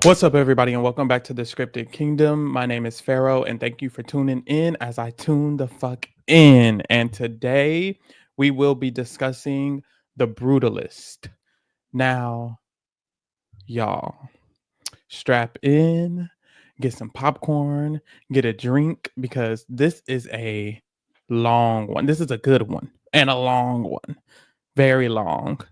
What's up, everybody, and welcome back to the Scripted Kingdom. My name is Pharaoh, and thank you for tuning in as I tune the fuck in. And today we will be discussing The Brutalist. Now, y'all, strap in, get some popcorn, get a drink, because this is a long one. This is a good one and a long one, very long.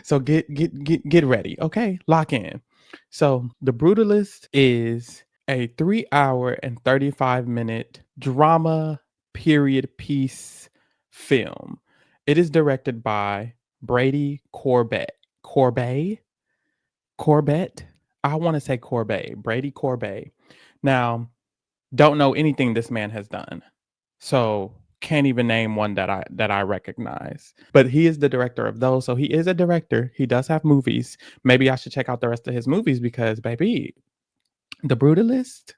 So get ready, okay? Lock in. So The Brutalist is a 3 hour and 35-minute drama period piece film. It is directed by Brady Corbet. Corbet? I want to say Corbet. Brady Corbet. Now, don't know anything this man has done. So can't even name one that I recognize. But he is the director of those. So he is a director. He does have movies. Maybe I should check out the rest of his movies because baby, The Brutalist,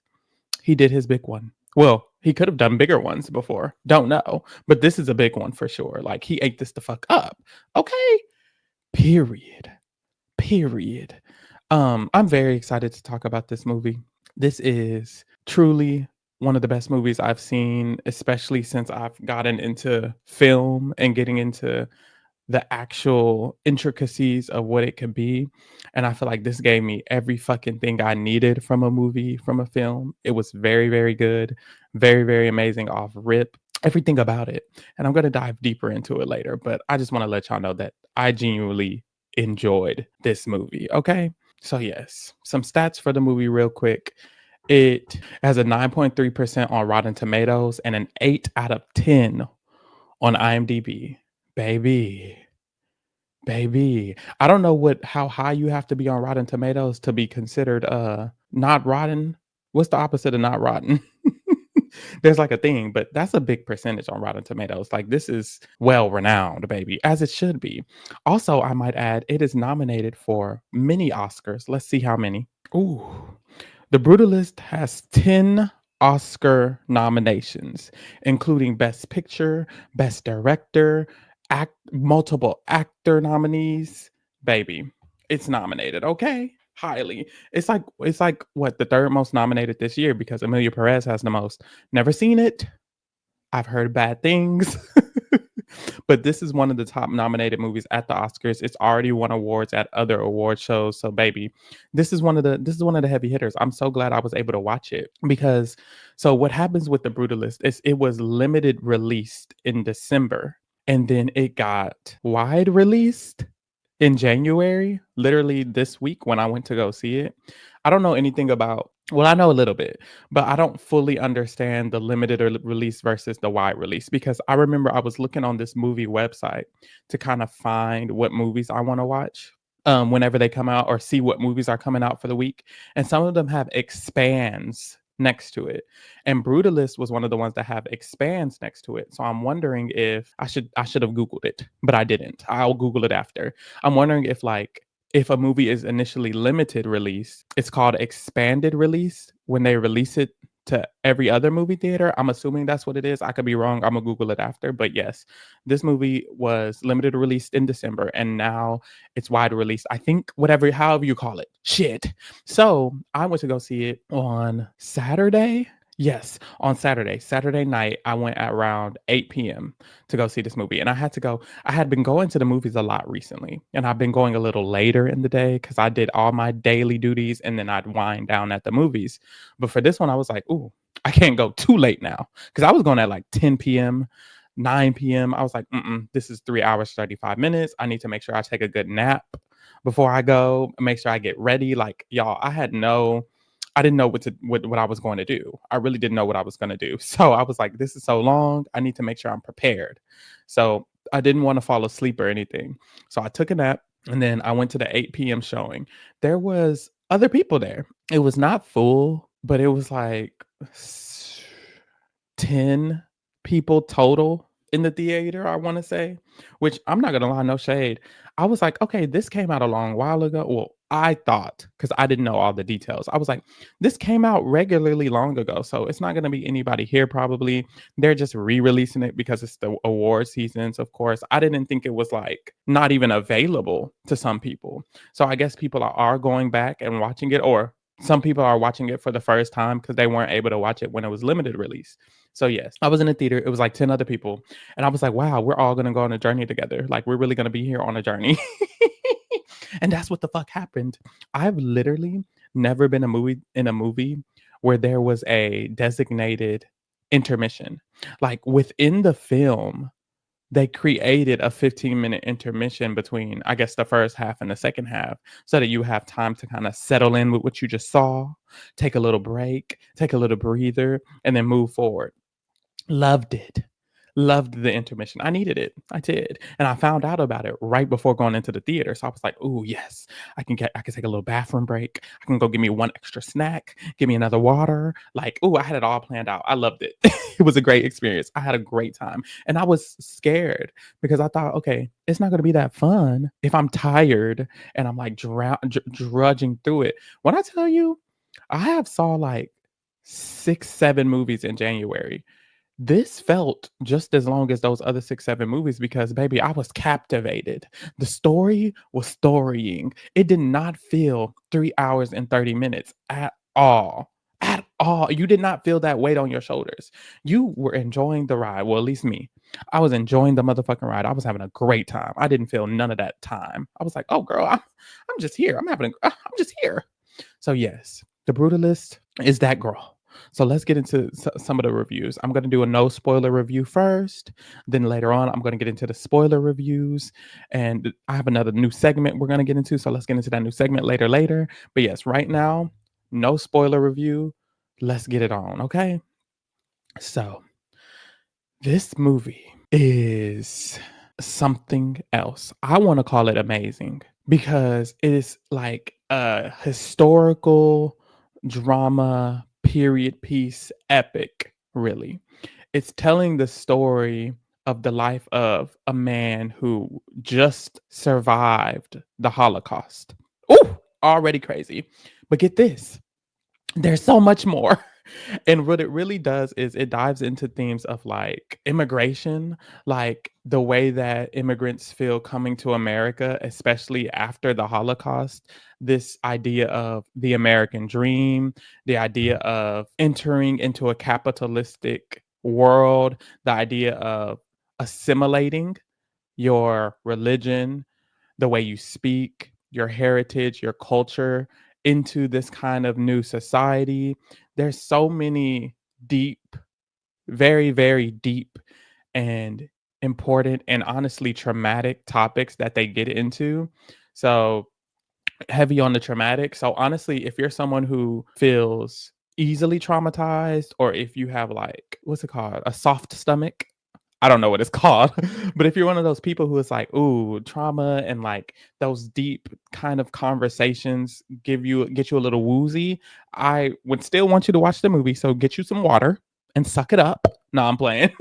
he did his big one. Well, he could have done bigger ones before. Don't know. But this is a big one for sure. Like he ate this the fuck up. Okay. Period. Period. I'm very excited to talk about this movie. This is truly one of the best movies I've seen, especially since I've gotten into film and getting into the actual intricacies of what it could be. And I feel like this gave me every fucking thing I needed from a movie, from a film. It was very, very good, very, very amazing off rip. Everything about it. And I'm going to dive deeper into it later, but I just want to let y'all know that I genuinely enjoyed this movie. Okay. So, yes, some stats for the movie, real quick. It has a 9.3% on Rotten Tomatoes and an 8 out of 10 on IMDb. Baby, baby. I don't know how high you have to be on Rotten Tomatoes to be considered not rotten. What's the opposite of not rotten? There's like a thing, but that's a big percentage on Rotten Tomatoes. Like this is well renowned, baby, as it should be. Also, I might add, it is nominated for many Oscars. Let's see how many. Ooh, The Brutalist has 10 Oscar nominations, including Best Picture, Best Director, multiple actor nominees. Baby, it's nominated, okay? Highly. It's like what, the third most nominated this year because Amelia Perez has the most. Never seen it. I've heard bad things. But this is one of the top nominated movies at the Oscars. It's already won awards at other award shows. So baby, this is one of the heavy hitters. I'm so glad I was able to watch it because so what happens with The Brutalist is it was limited released in December and then it got wide released in January, literally this week when I went to go see it. I don't know anything about, well, I know a little bit, but I don't fully understand the limited release versus the wide release because I remember I was looking on this movie website to kind of find what movies I want to watch whenever they come out or see what movies are coming out for the week. And some of them have expands next to it. And Brutalist was one of the ones that have expands next to it. So I'm wondering if I should have Googled it, but I didn't. I'll Google it after. I'm wondering if a movie is initially limited release, it's called expanded release when they release it to every other movie theater. I'm assuming that's what it is. I could be wrong. I'm gonna Google it after. But yes, this movie was limited released in December and now it's wide release. I think however you call it. Shit. So I went to go see it on Saturday. Yes, on Saturday night, I went at around 8 p.m. to go see this movie. And I had to go, I had been going to the movies a lot recently. And I've been going a little later in the day because I did all my daily duties and then I'd wind down at the movies. But for this one, I was like, ooh, I can't go too late now. Because I was going at like 10 p.m., 9 p.m. I was like, this is 3 hours, 35 minutes. I need to make sure I take a good nap before I go, make sure I get ready. Like, y'all, I didn't know what I was going to do. I really didn't know what I was going to do. So I was like, this is so long. I need to make sure I'm prepared. So I didn't want to fall asleep or anything. So I took a nap and then I went to the 8 p.m. showing. There was other people there. It was not full, but it was like 10 people total in the theater, I want to say, which I'm not going to lie, no shade. I was like, "Okay, this came out a long while ago." Well, I thought, because I didn't know all the details. I was like, "This came out regularly long ago, so it's not gonna be anybody here probably. They're just re-releasing it because it's the award seasons, of course." I didn't think it was, like, not even available to some people. So I guess people are going back and watching it, or some people are watching it for the first time because they weren't able to watch it when it was limited release. So, yes, I was in a theater, it was, like, 10 other people, and I was like, "Wow, we're all gonna go on a journey together. Like, we're really gonna be here on a journey." And that's what the fuck happened. I've literally never been in a movie where there was a designated intermission. Like, within the film, they created a 15-minute intermission between, I guess, the first half and the second half so that you have time to kinda settle in with what you just saw, take a little break, take a little breather, and then move forward. Loved it. Loved the intermission. I needed it. I did. And I found out about it right before going into the theater. So I was like, "Ooh, yes. I can take a little bathroom break. I can go give me one extra snack, give me another water." Like, ooh, I had it all planned out. I loved it. It was a great experience. I had a great time. And I was scared because I thought, okay, it's not going to be that fun if I'm tired and I'm like drudging through it. When I tell you, I have saw like 6, 7 movies in January. This felt just as long as those other 6, 7 movies because, baby, I was captivated. The story was storying. It did not feel 3 hours and 30 minutes at all. At all. You did not feel that weight on your shoulders. You were enjoying the ride. Well, at least me. I was enjoying the motherfucking ride. I was having a great time. I didn't feel none of that time. I was like, "Oh, girl, I'm just here. I'm just here." So, yes, The Brutalist is that girl. So let's get into some of the reviews. I'm going to do a no spoiler review first. Then later on, I'm going to get into the spoiler reviews. And I have another new segment we're going to get into. So let's get into that new segment later. But yes, right now, no spoiler review. Let's get it on. Okay. So this movie is something else. I want to call it amazing because it is like a historical drama period piece epic, really. It's telling the story of the life of a man who just survived the Holocaust. Ooh, already crazy. But get this, there's so much more. And what it really does is it dives into themes of like immigration, like the way that immigrants feel coming to America, especially after the Holocaust. This idea of the American dream, the idea of entering into a capitalistic world, the idea of assimilating your religion, the way you speak, your heritage, your culture into this kind of new society. There's so many deep, very, very deep and important and honestly traumatic topics that they get into. So heavy on the traumatic. So honestly, if you're someone who feels easily traumatized, or if you have like, what's it called? A soft stomach. I don't know what it's called, but if you're one of those people who is like, ooh, trauma and like those deep kind of conversations get you a little woozy, I would still want you to watch the movie. So get you some water and suck it up. No, I'm playing.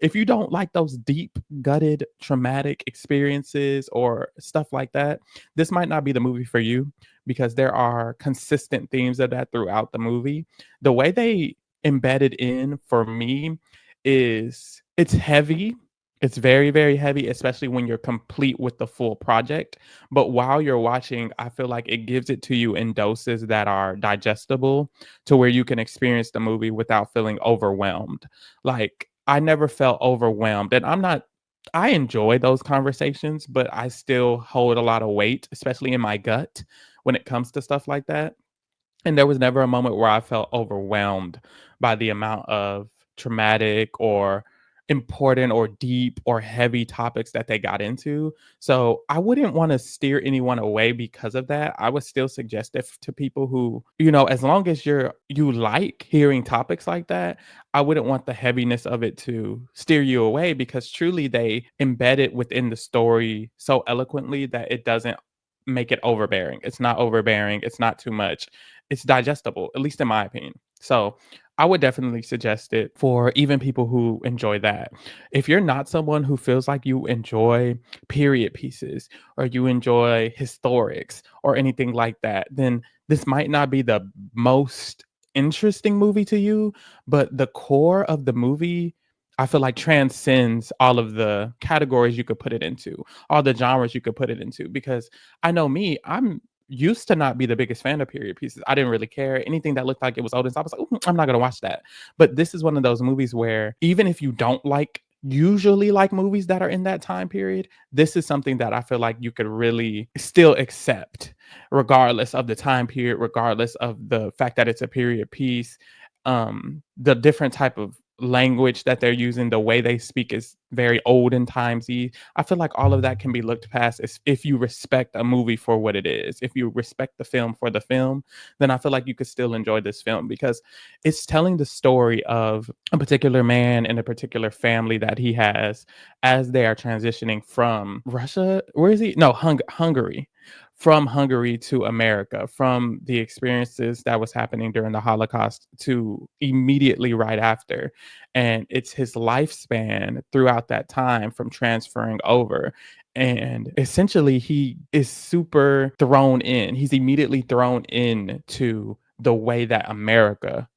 If you don't like those deep, gutted, traumatic experiences or stuff like that, this might not be the movie for you because there are consistent themes of that throughout the movie. The way they embedded in for me is it's heavy. It's very, very heavy, especially when you're complete with the full project. But while you're watching, I feel like it gives it to you in doses that are digestible to where you can experience the movie without feeling overwhelmed. Like, I never felt overwhelmed, and I enjoy those conversations, but I still hold a lot of weight, especially in my gut when it comes to stuff like that. And there was never a moment where I felt overwhelmed by the amount of traumatic or important or deep or heavy topics that they got into. So I wouldn't want to steer anyone away because of that. I would still suggest it to people who, as long as you like hearing topics like that, I wouldn't want the heaviness of it to steer you away because truly they embed it within the story so eloquently that it doesn't make it overbearing. It's not overbearing. It's not too much. It's digestible, at least in my opinion. So I would definitely suggest it for even people who enjoy that. If you're not someone who feels like you enjoy period pieces or you enjoy historics or anything like that, then this might not be the most interesting movie to you, but the core of the movie, I feel like transcends all of the categories you could put it into, all the genres you could put it into. Because I know me, I'm used to not be the biggest fan of period pieces. I didn't really care. Anything that looked like it was old and stuff, I was like, "Ooh, I'm not gonna watch that." But this is one of those movies where even if you don't usually like movies that are in that time period, this is something that I feel like you could really still accept, regardless of the time period, regardless of the fact that it's a period piece. The different type of language that they're using, the way they speak is very old and timesy. I feel like all of that can be looked past if you respect a movie for what it is. If you respect the film for the film, then I feel like you could still enjoy this film because it's telling the story of a particular man and a particular family that he has as they are transitioning from Russia. Where is he? No, Hungary. From Hungary to America, from the experiences that was happening during the Holocaust to immediately right after. And it's his lifespan throughout that time from transferring over. And essentially, he is super thrown in. He's immediately thrown into the way that America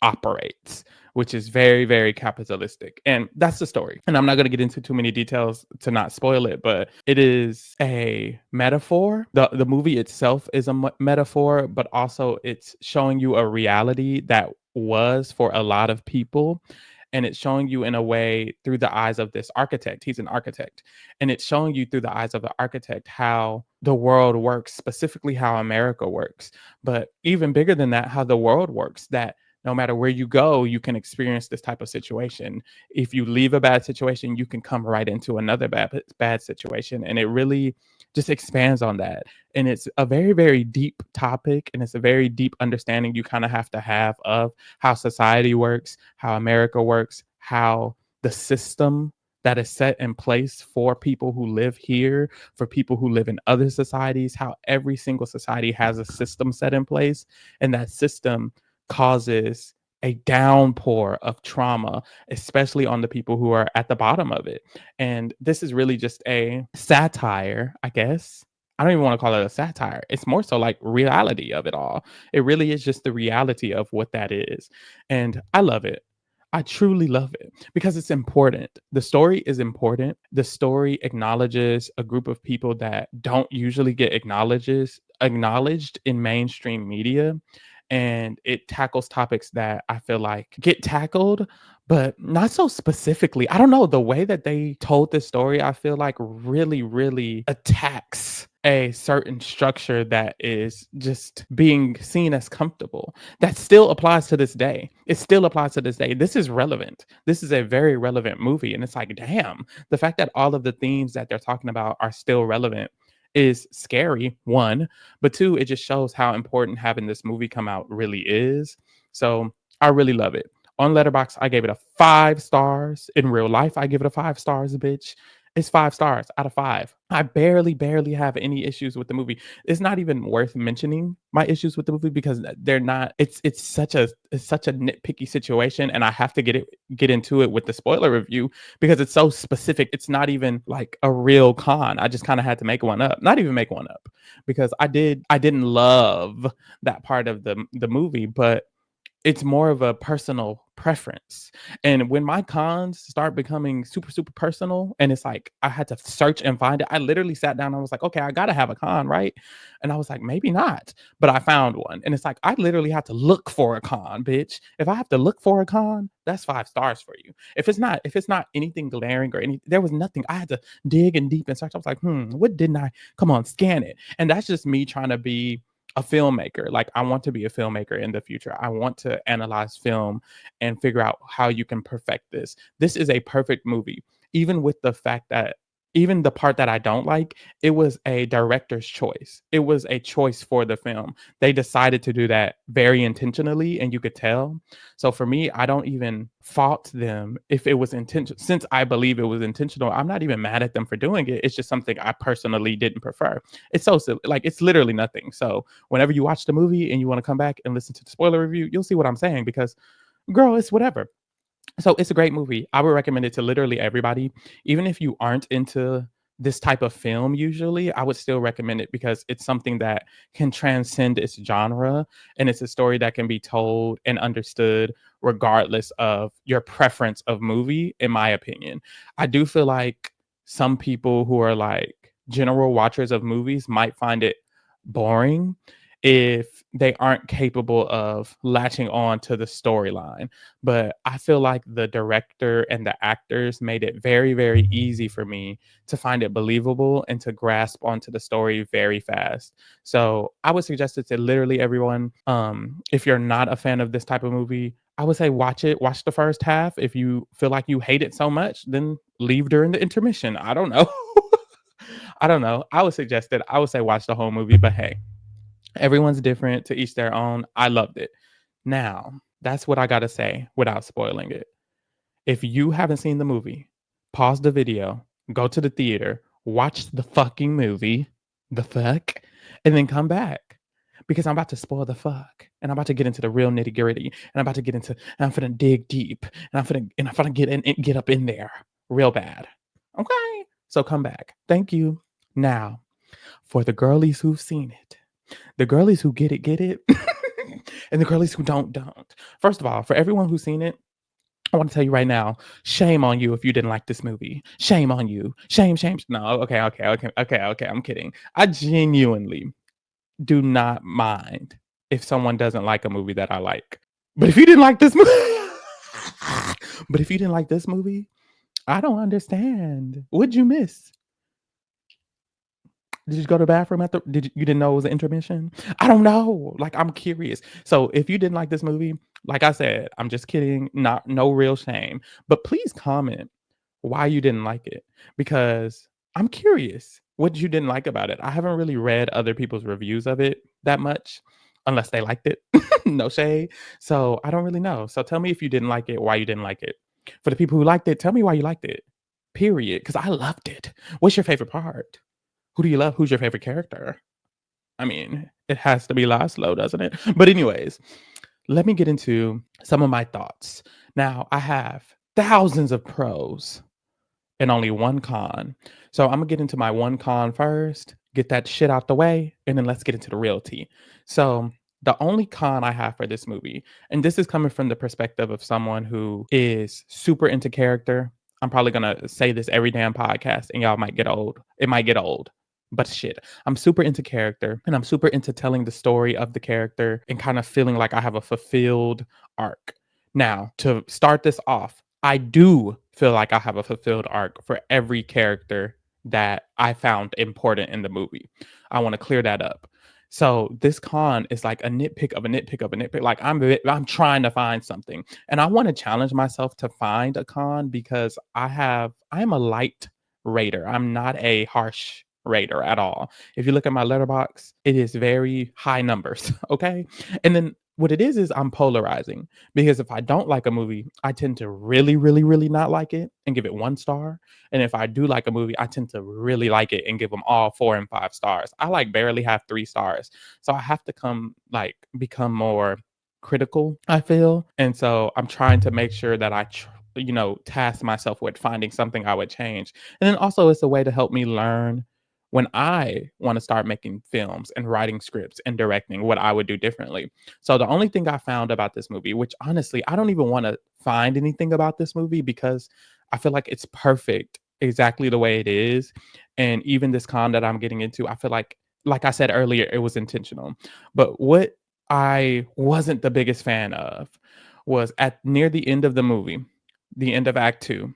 operates, which is very, very capitalistic. And that's the story. And I'm not going to get into too many details to not spoil it, but it is a metaphor. The movie itself is a metaphor, but also it's showing you a reality that was for a lot of people. And it's showing you in a way through the eyes of this architect. He's an architect. And it's showing you through the eyes of the architect how the world works, specifically how America works. But even bigger than that, how the world works, that no matter where you go, you can experience this type of situation. If you leave a bad situation, you can come right into another bad situation. And it really just expands on that. And it's a very, very deep topic. And it's a very deep understanding you kind of have of how society works, how America works, how the system that is set in place for people who live here, for people who live in other societies, how every single society has a system set in place. And that system causes a downpour of trauma, especially on the people who are at the bottom of it. And this is really just a satire, I guess. I don't even want to call it a satire. It's more so like reality of it all. It really is just the reality of what that is. And I love it. I truly love it because it's important. The story is important. The story acknowledges a group of people that don't usually get acknowledged in mainstream media, and it tackles topics that I feel like get tackled, but not so specifically. I don't know, the way that they told this story, I feel like really, really attacks a certain structure that is just being seen as comfortable. That still applies to this day. It still applies to this day. This is relevant. This is a very relevant movie. And it's like, damn, the fact that all of the themes that they're talking about are still relevant is scary, one, but two, it just shows how important having this movie come out really is. So I really love it. On Letterboxd, I gave it a 5 stars. In real life, I give it a 5 stars, bitch. It's 5 stars out of 5. I barely have any issues with the movie. It's not even worth mentioning my issues with the movie because they're not. It's such a nitpicky situation, and I have to get into it with the spoiler review because it's so specific. It's not even like a real con. I just kind of had to make one up. Not even make one up because I didn't love that part of the movie, but it's more of a personal preference. And when my cons start becoming super, super personal, and it's like I had to search and find it, I literally sat down and I was like, okay, I gotta have a con, right? And I was like, maybe not. But I found one. And it's like I literally had to look for a con, bitch. If I have to look for a con, that's 5 stars for you. If it's not anything glaring or there was nothing. I had to dig and deep and search. I was like, what didn't I come on, scan it? And that's just me trying to be a filmmaker. Like I want to be a filmmaker in the future. I want to analyze film and figure out how you can perfect this. This is a perfect movie. Even with the fact that even the part that I don't like, it was a director's choice. It was a choice for the film. They decided to do that very intentionally, and you could tell. So for me, I don't even fault them if it was intentional. Since I believe it was intentional, I'm not even mad at them for doing it. It's just something I personally didn't prefer. It's so silly. Like it's literally nothing. So whenever you watch the movie and you want to come back and listen to the spoiler review, you'll see what I'm saying because Girl, it's whatever. So it's a great movie. I would recommend it to literally everybody. Even if you aren't into this type of film usually, I would still recommend it because it's something that can transcend its genre, and it's a story that can be told and understood regardless of your preference of movie, in my opinion. I do feel like some people who are like general watchers of movies might find it boring if they aren't capable of latching on to the storyline, but I feel like the director and the actors made it very, very easy for me to find it believable and to grasp onto the story very fast. So I would suggest it to literally everyone. If you're not a fan of this type of movie, I would say watch it. Watch the first half. If you feel like you hate it so much, then leave during the intermission. I don't know. I don't know. I would suggest it. I would say watch the whole movie, but hey, everyone's different, to each their own. I loved it. Now, that's what I gotta say without spoiling it. If you haven't seen the movie, pause the video, go to the theater, watch the fucking movie, the fuck, and then come back. Because I'm about to spoil the fuck. And I'm about to get into the real nitty gritty. And I'm about to get into, and I'm finna dig deep. And I'm finna get in, get up in there real bad. Okay. So come back. Thank you. Now, for the girlies who've seen it, the girlies who get it, and the girlies who don't. First of all, for everyone who's seen it, I want to tell you right now, shame on you if you didn't like this movie. Shame on you. Shame, shame. No, okay. I'm kidding. I genuinely do not mind if someone doesn't like a movie that I like. But if you didn't like this movie, but if you didn't like this movie, I don't understand. What'd you miss? Did you go to the bathroom at the you didn't know it was an intermission? I don't know. Like I'm curious. So if you didn't like this movie, like I said, I'm just kidding. Not no real shame. But please comment why you didn't like it. Because I'm curious what you didn't like about it. I haven't really read other people's reviews of it that much, unless they liked it. No shade. So I don't really know. So tell me if you didn't like it, why you didn't like it. For the people who liked it, tell me why you liked it. Period. Because I loved it. What's your favorite part? Who do you love? Who's your favorite character? I mean, it has to be Laszlo, doesn't it? But anyways, let me get into some of my thoughts. Now, I have thousands of pros and only one con. So I'm gonna get into my one con first, get that shit out the way, and then let's get into the real tea. So the only con I have for this movie, and this is coming from the perspective of someone who is super into character. I'm probably gonna say this every damn podcast, and y'all might get old. It might get old. But shit, I'm super into character and I'm super into telling the story of the character and kind of feeling like I have a fulfilled arc. Now, to start this off, I do feel like I have a fulfilled arc for every character that I found important in the movie. I want to clear that up. So this con is like a nitpick of a nitpick of a nitpick. Like I'm trying to find something, and I want to challenge myself to find a con because I'm a light rater. I'm not a harsh rater at all. If you look at my letterbox, it is very high numbers. Okay, and then what it is I'm polarizing because if I don't like a movie, I tend to really, really, really not like it and give it 1 star. And if I do like a movie, I tend to really like it and give them all 4 and 5 stars. I like barely have 3 stars. So I have to become more critical, I feel. And so I'm trying to make sure that task myself with finding something I would change. And then also it's a way to help me learn when I want to start making films and writing scripts and directing what I would do differently. So the only thing I found about this movie, which honestly, I don't even want to find anything about this movie because I feel like it's perfect exactly the way it is. And even this con that I'm getting into, I feel like I said earlier, it was intentional. But what I wasn't the biggest fan of was at near the end of the movie, the end of Act Two.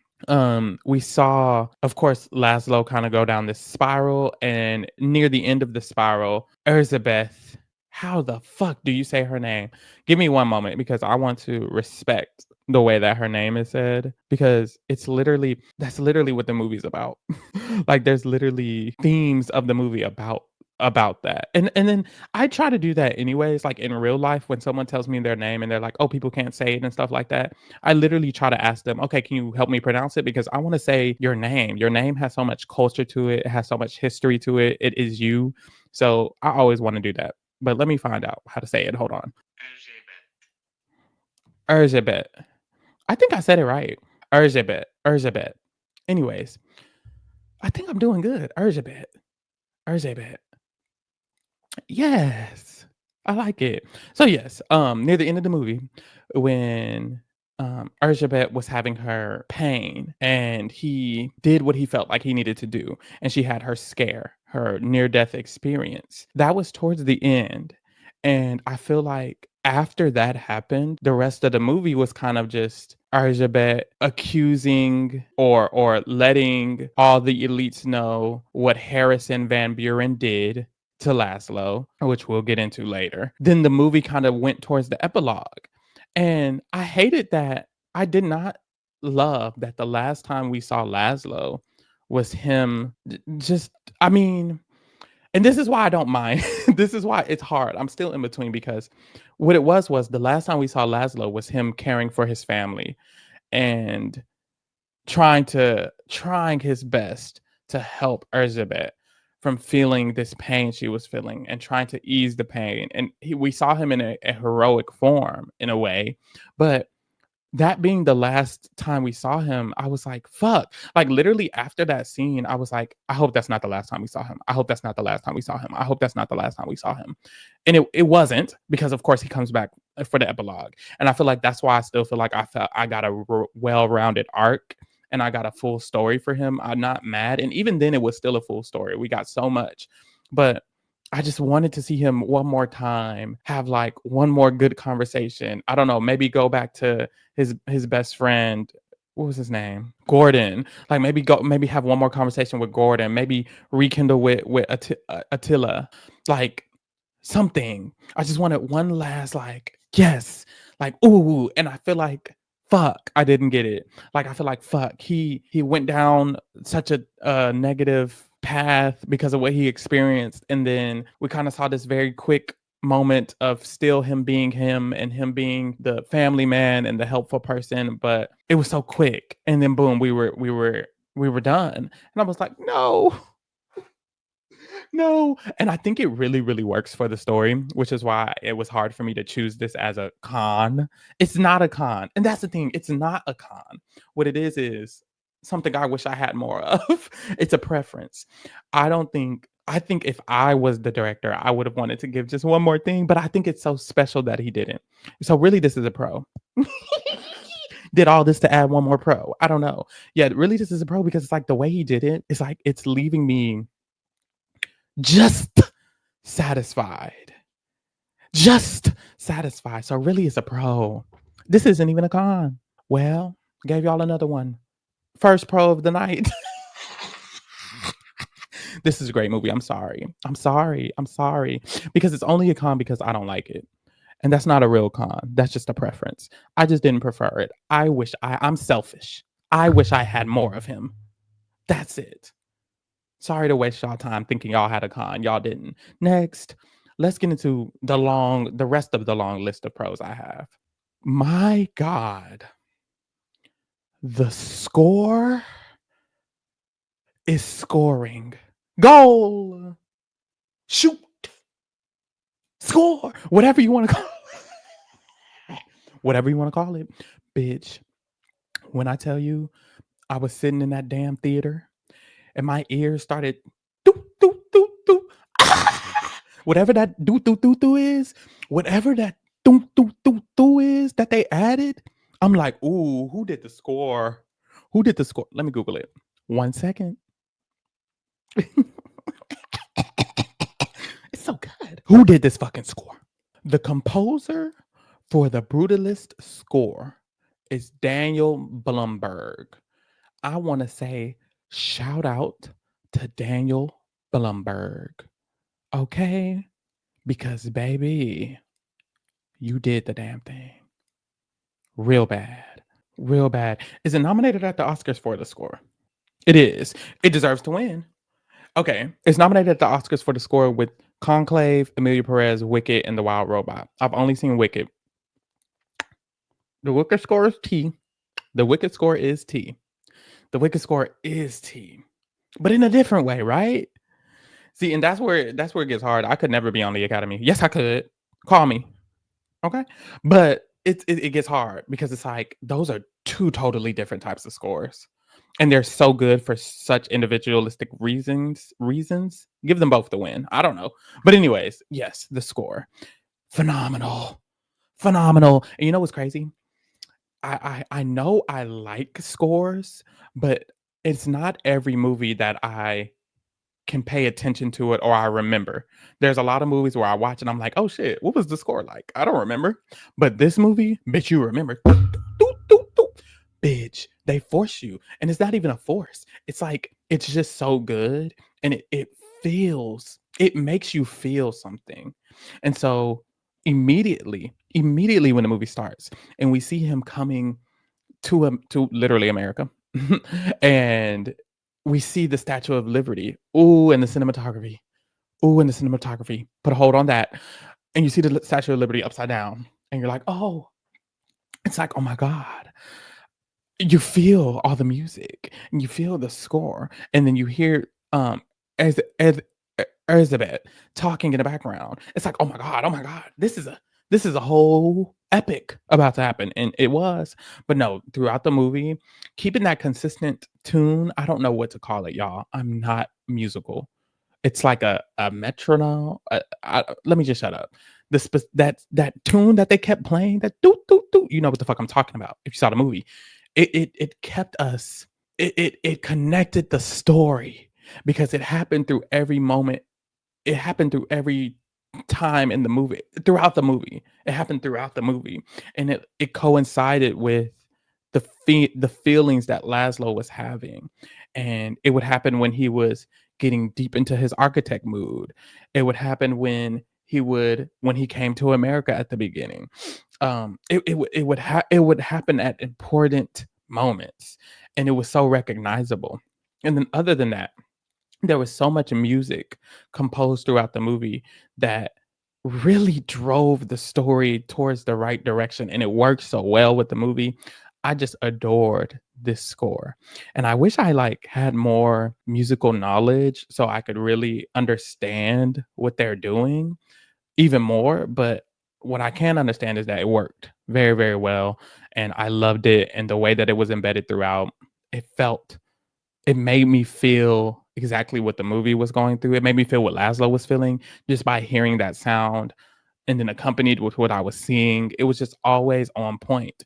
We saw, of course, Laszlo kind of go down this spiral, and near the end of the spiral, Elizabeth, how the fuck do you say her name? Give me one moment because I want to respect the way that her name is said because that's literally what the movie's about. Like there's literally themes of the movie about that. And then I try to do that anyways, like in real life when someone tells me their name and they're like, "Oh, people can't say it" and stuff like that. I literally try to ask them, "Okay, can you help me pronounce it because I want to say your name. Your name has so much culture to it. It has so much history to it. It is you." So I always want to do that. But let me find out how to say it. Hold on. Erzsébet. I think I said it right. Erzsébet. Erzsébet. Anyways, I think I'm doing good. Erzsébet. Erzsébet. Yes. I like it. So yes, near the end of the movie, when Erzsébet was having her pain and he did what he felt like he needed to do, and she had her scare, her near-death experience. That was towards the end. And I feel like after that happened, the rest of the movie was kind of just Erzsébet accusing or letting all the elites know what Harrison Van Buren did to Laszlo, which we'll get into later. Then the movie kind of went towards the epilogue. And I hated that. I did not love that the last time we saw Laszlo was him just, I mean, and this is why I don't mind. This is why it's hard. I'm still in between because what it was the last time we saw Laszlo was him caring for his family and trying his best to help Erzsébet from feeling this pain she was feeling and trying to ease the pain. And we saw him in a heroic form in a way, but that being the last time we saw him, I was like, fuck. Like literally after that scene, I was like, I hope that's not the last time we saw him. I hope that's not the last time we saw him. I hope that's not the last time we saw him. And it wasn't, because of course he comes back for the epilogue. And I feel like that's why I still feel like I felt I got a well-rounded arc and I got a full story for him. I'm not mad. And even then it was still a full story. We got so much. But I just wanted to see him one more time, have like one more good conversation. I don't know, maybe go back to his best friend. What was his name? Gordon. Like maybe have one more conversation with Gordon. Maybe rekindle with Attila. Like something. I just wanted one last like yes, like ooh. And I feel like fuck, I didn't get it. Like I feel like fuck, he went down such a negative path because of what he experienced, and then we kind of saw this very quick moment of still him being him and him being the family man and the helpful person, but it was so quick, and then boom, we were done, and I was like, no, no. And I think it really, really works for the story, which is why it was hard for me to choose this as a con. It's not a con. And that's the thing. It's not a con. What it is something I wish I had more of. It's a preference. I think if I was the director, I would have wanted to give just one more thing, but I think it's so special that he didn't. So really this is a pro. Did all this to add one more pro. I don't know. Yeah, really this is a pro because it's like the way he did it, it's like it's leaving me just satisfied. Just satisfied. So really it's a pro. This isn't even a con. Well, gave y'all another one. First pro of the night. This is a great movie. I'm sorry. I'm sorry. I'm sorry. Because it's only a con because I don't like it. And that's not a real con. That's just a preference. I just didn't prefer it. I'm selfish. I wish I had more of him. That's it. Sorry to waste y'all time thinking y'all had a con. Y'all didn't. Next, let's get into the rest of the long list of pros I have. My God. The score is scoring. Goal. Shoot. Score. Whatever you want to call it. Whatever you want to call it. Bitch. When I tell you I was sitting in that damn theater and my ears started doo, doo, doo, doo. Whatever that doo, doo, doo, doo is, whatever that doo, doo, doo, doo is that they added, I'm like, ooh, who did the score? Who did the score? Let me Google it. 1 second. It's so good. Who did this fucking score? The composer for the Brutalist score is Daniel Blumberg. I want to say shout out to Daniel Blumberg. Okay? Because, baby, you did the damn thing. Real bad. Real bad. Is it nominated at the Oscars for the score? It is. It deserves to win. Okay. It's nominated at the Oscars for the score with Conclave, Emilia Perez, Wicked, and The Wild Robot. I've only seen Wicked. The Wicked score is T. The Wicked score is T. The Wicked score is T. But in a different way, right? See, and that's where it gets hard. I could never be on the Academy. Yes, I could. Call me. Okay. But it gets hard because it's like those are two totally different types of scores, and they're so good for such individualistic reasons. Give them both the win. I don't know. But anyways, yes, the score. Phenomenal. Phenomenal. And you know what's crazy? I know I like scores, but it's not every movie that I can pay attention to it or I remember. There's a lot of movies where I watch and I'm like, "Oh shit, what was the score like? I don't remember." But this movie, bitch, you remember. Doot, doot, doot. Bitch, they force you. And it's not even a force. It's like it's just so good and it makes you feel something. And so immediately when the movie starts and we see him coming to literally America. And we see the Statue of Liberty. Ooh, and the cinematography. Ooh, and the cinematography. Put a hold on that. And you see the Statue of Liberty upside down. And you're like, oh, it's like, oh my God. You feel all the music and you feel the score. And then you hear as Elizabeth talking in the background. It's like, oh my God, this is a whole epic about to happen. And it was. But no, throughout the movie, keeping that consistent tune, I don't know what to call it, y'all. I'm not musical. It's like a metronome. Let me just shut up. That tune that they kept playing, that doo doo doo, you know what the fuck I'm talking about. If you saw the movie, it kept us. It connected the story because it happened through every moment. It happened through every time in the movie, throughout the movie. It happened throughout the movie, and it coincided with the feelings that Laszlo was having, and it would happen when he was getting deep into his architect mood. It would happen when he came to America at the beginning. It would happen at important moments, and it was so recognizable. And then other than that, there was so much music composed throughout the movie that really drove the story towards the right direction, and it worked so well with the movie. I just adored this score. And I wish I like had more musical knowledge so I could really understand what they're doing even more, but what I can understand is that it worked very, very well, and I loved it, and the way that it was embedded throughout, it felt it made me feel exactly what the movie was going through. It made me feel what Laszlo was feeling just by hearing that sound and then accompanied with what I was seeing. It was just always on point.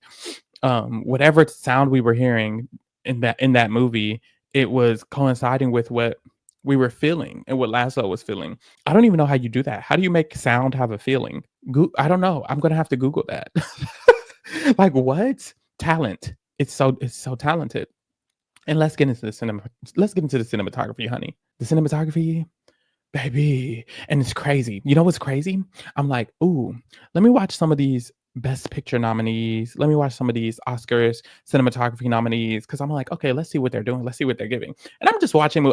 Whatever sound we were hearing in that movie, it was coinciding with what we were feeling and what Laszlo was feeling. I don't even know how you do that. How do you make sound have a feeling? I don't know. I'm gonna have to Google that. Like what? Talent. It's so talented. And let's get into the cinematography, honey. The cinematography, baby. And it's crazy. You know what's crazy? I'm like, ooh, let me watch some of these best picture nominees. Let me watch some of these Oscars cinematography nominees. Cause I'm like, okay, let's see what they're doing. Let's see what they're giving. And I'm just watching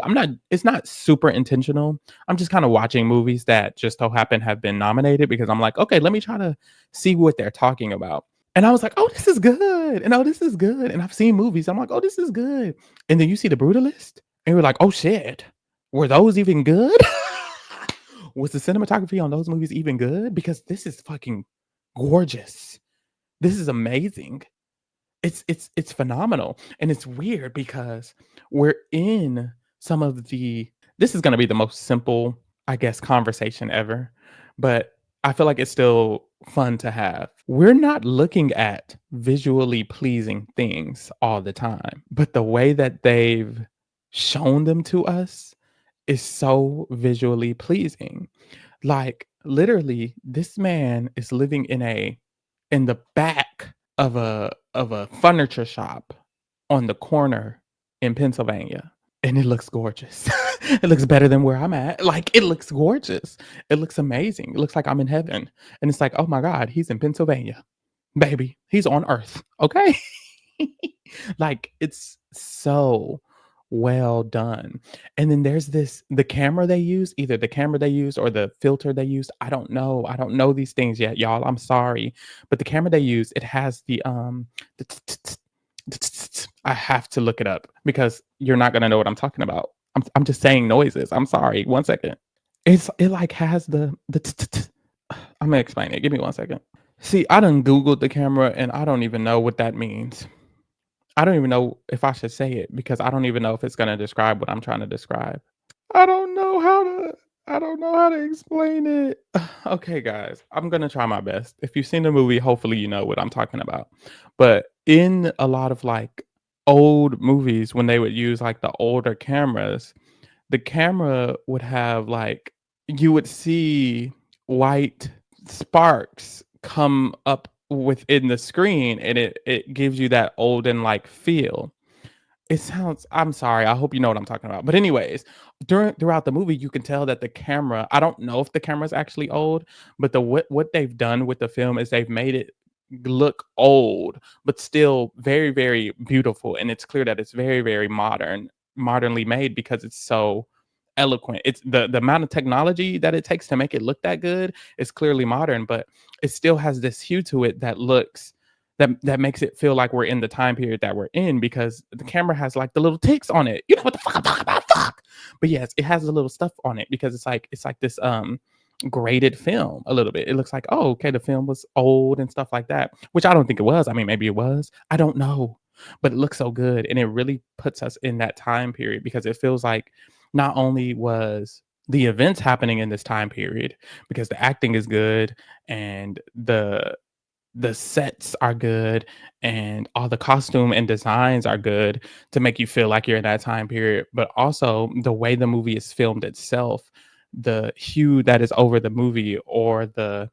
it's not super intentional. I'm just kind of watching movies that just so happen have been nominated because I'm like, okay, let me try to see what they're talking about. And I was like, "Oh, this is good, and oh, this is good." And I've seen movies. I'm like, "Oh, this is good." And then you see The Brutalist, and you're like, "Oh shit, were those even good?" Was the cinematography on those movies even good? Because this is fucking gorgeous. This is amazing. It's phenomenal, and it's weird because we're in some of the. This is going to be the most simple, I guess, conversation ever, but I feel like it's still fun to have. We're not looking at visually pleasing things all the time, but the way that they've shown them to us is so visually pleasing. Like literally, this man is living in the back of a furniture shop on the corner in Pennsylvania, and it looks gorgeous. It looks better than where I'm at. Like it looks gorgeous. It looks amazing. It looks like I'm in heaven. And it's like, "Oh my God, he's in Pennsylvania. Baby, he's on earth." Okay? Like it's so well done. And then there's the camera they use, either the camera they use or the filter they use. I don't know. I don't know these things yet, y'all. I'm sorry. But the camera they use, it has the I have to look it up because you're not gonna know what I'm talking about. I'm just saying noises. I'm sorry. One second. It like has the I'm gonna explain it. Give me one second. See, I done Googled the camera and I don't even know what that means. I don't even know if I should say it because I don't even know if it's gonna describe what I'm trying to describe. I don't know how to I don't know how to explain it. Okay, guys, I'm gonna try my best. If you've seen the movie, hopefully you know what I'm talking about. But in a lot of like old movies, when they would use like the older cameras, the camera would have like you would see white sparks come up within the screen and it gives you that olden like feel. It sounds I'm sorry, I hope you know what I'm talking about. But anyways, throughout the movie, you can tell that the camera I don't know if the camera's actually old, but the what they've done with the film is they've made it look old, but still very, very beautiful. And it's clear that it's very, very modernly made because it's so eloquent. It's the amount of technology that it takes to make it look that good is clearly modern, but it still has this hue to it that looks that makes it feel like we're in the time period that we're in because the camera has like the little ticks on it. You know what the fuck I'm talking about? Fuck. But yes, it has a little stuff on it because it's like this graded film a little bit. It looks like, oh, okay, the film was old and stuff like that, which I don't think it was. I mean, maybe it was. I don't know. But it looks so good and it really puts us in that time period because it feels like not only was the events happening in this time period because the acting is good and the sets are good and all the costume and designs are good to make you feel like you're in that time period, but also the way the movie is filmed itself, the hue that is over the movie or the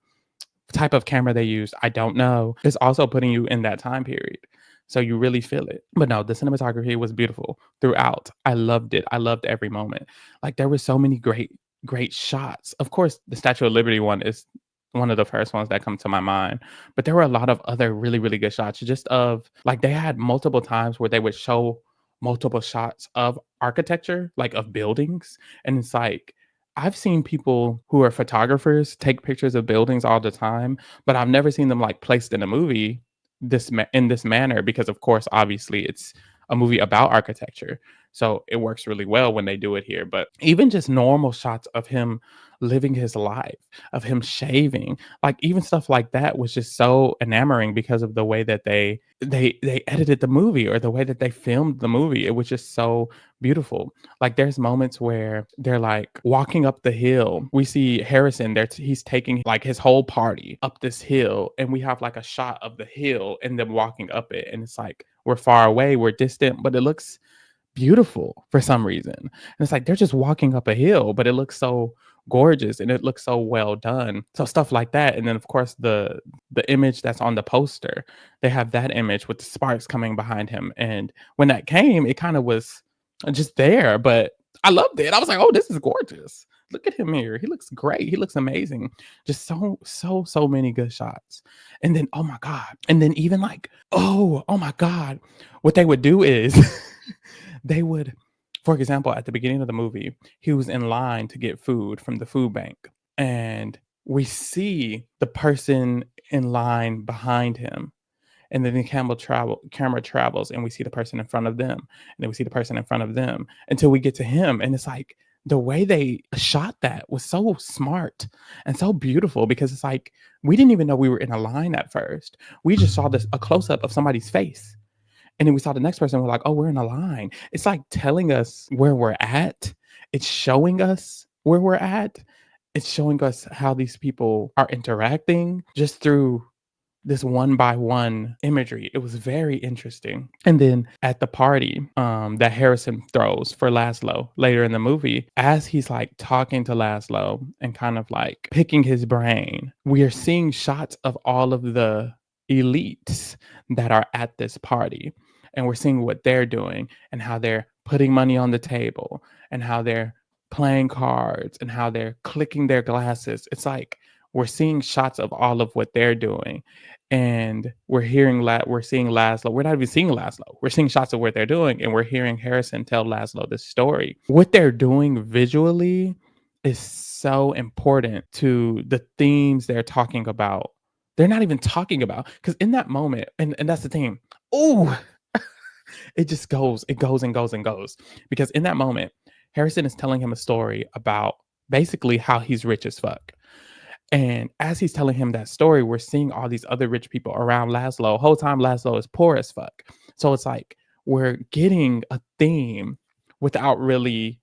type of camera they use, I don't know, is also putting you in that time period. So you really feel it. But no, the cinematography was beautiful throughout. I loved it. I loved every moment. Like there were so many great shots. Of course, the Statue of Liberty one is one of the first ones that come to my mind. But there were a lot of other really, really good shots just of like they had multiple times where they would show multiple shots of architecture, like of buildings. And it's like I've seen people who are photographers take pictures of buildings all the time, but I've never seen them like placed in a movie in this manner because of course obviously it's a movie about architecture. So it works really well when they do it here, but even just normal shots of him living his life, of him shaving, like even stuff like that was just so enamoring because of the way that they edited the movie or the way that they filmed the movie. It was just so beautiful. Like there's moments where they're like walking up the hill. We see Harrison there. He's taking like his whole party up this hill, and we have like a shot of the hill and them walking up it. And it's like we're far away, we're distant, but it looks beautiful for some reason. And it's like they're just walking up a hill, but it looks so gorgeous and it looks so well done. So stuff like that. And then of course the image that's on the poster, they have that image with the sparks coming behind him. And when that came, it kind of was just there, but I loved it. I was like, oh, this is gorgeous. Look at him here. He looks great. He looks amazing. Just so many good shots. And then, oh my God. And then even like, oh my God. What they would do is they would, for example, at the beginning of the movie, he was in line to get food from the food bank. And we see the person in line behind him, and then the camera travels and we see the person in front of them, and then we see the person in front of them until we get to him. And it's like the way they shot that was so smart and so beautiful because it's like we didn't even know we were in a line at first. We just saw this a close-up of somebody's face, and then we saw the next person. We're like, oh, we're in a line. It's like telling us where we're at. It's showing us where we're at. It's showing us how these people are interacting just through this one by one imagery. It was very interesting. And then at the party that Harrison throws for Laszlo later in the movie, as he's like talking to Laszlo and kind of like picking his brain, we are seeing shots of all of the elites that are at this party. And we're seeing what they're doing and how they're putting money on the table and how they're playing cards and how they're clicking their glasses. It's like we're seeing shots of all of what they're doing, and we're seeing Laszlo. We're not even seeing Laszlo. We're seeing shots of what they're doing, and we're hearing Harrison tell Laszlo this story. What they're doing visually is so important to the themes they're talking about. They're not even talking about because in that moment, and that's the thing. Oh, it just goes, it goes and goes and goes. Because in that moment, Harrison is telling him a story about basically how he's rich as fuck. And as he's telling him that story, we're seeing all these other rich people around Laszlo. Whole time Laszlo is poor as fuck. So it's like we're getting a theme without really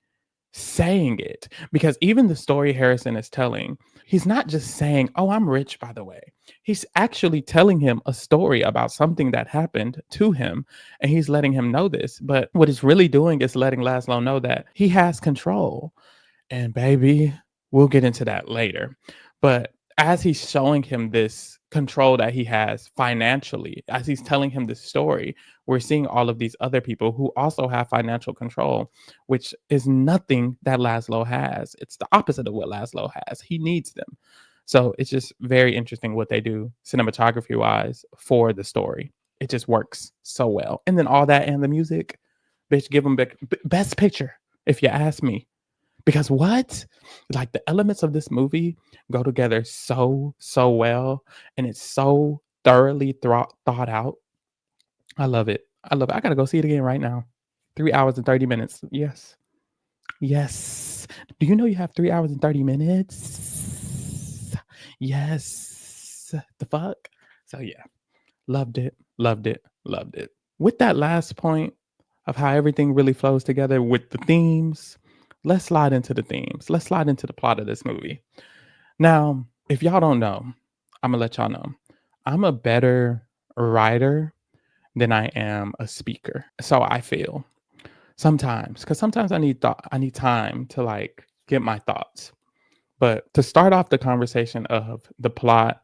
saying it. Because even the story Harrison is telling, he's not just saying, "Oh, I'm rich, by the way." He's actually telling him a story about something that happened to him, and he's letting him know this. But what he's really doing is letting Laszlo know that he has control. And baby, we'll get into that later. But as he's showing him this control that he has financially, as he's telling him this story, we're seeing all of these other people who also have financial control, which is nothing that Laszlo has. It's the opposite of what Laszlo has. He needs them. So it's just very interesting what they do cinematography wise for the story. It just works so well. And then all that and the music, bitch, give them best picture, if you ask me. Because what? Like the elements of this movie go together so well, and it's so thoroughly thought out. I love it. I love it. I gotta go see it again right now. 3 hours and 30 minutes. Yes. Yes. Do you know you have 3 hours and 30 minutes? Yes. The fuck? So yeah. Loved it. Loved it. Loved it. With that last point of how everything really flows together with the themes, let's slide into the themes. Let's slide into the plot of this movie. Now, if y'all don't know, I'm gonna let y'all know. I'm a better writer than I am a speaker. So I feel sometimes, because sometimes I need time to like get my thoughts. But to start off the conversation of the plot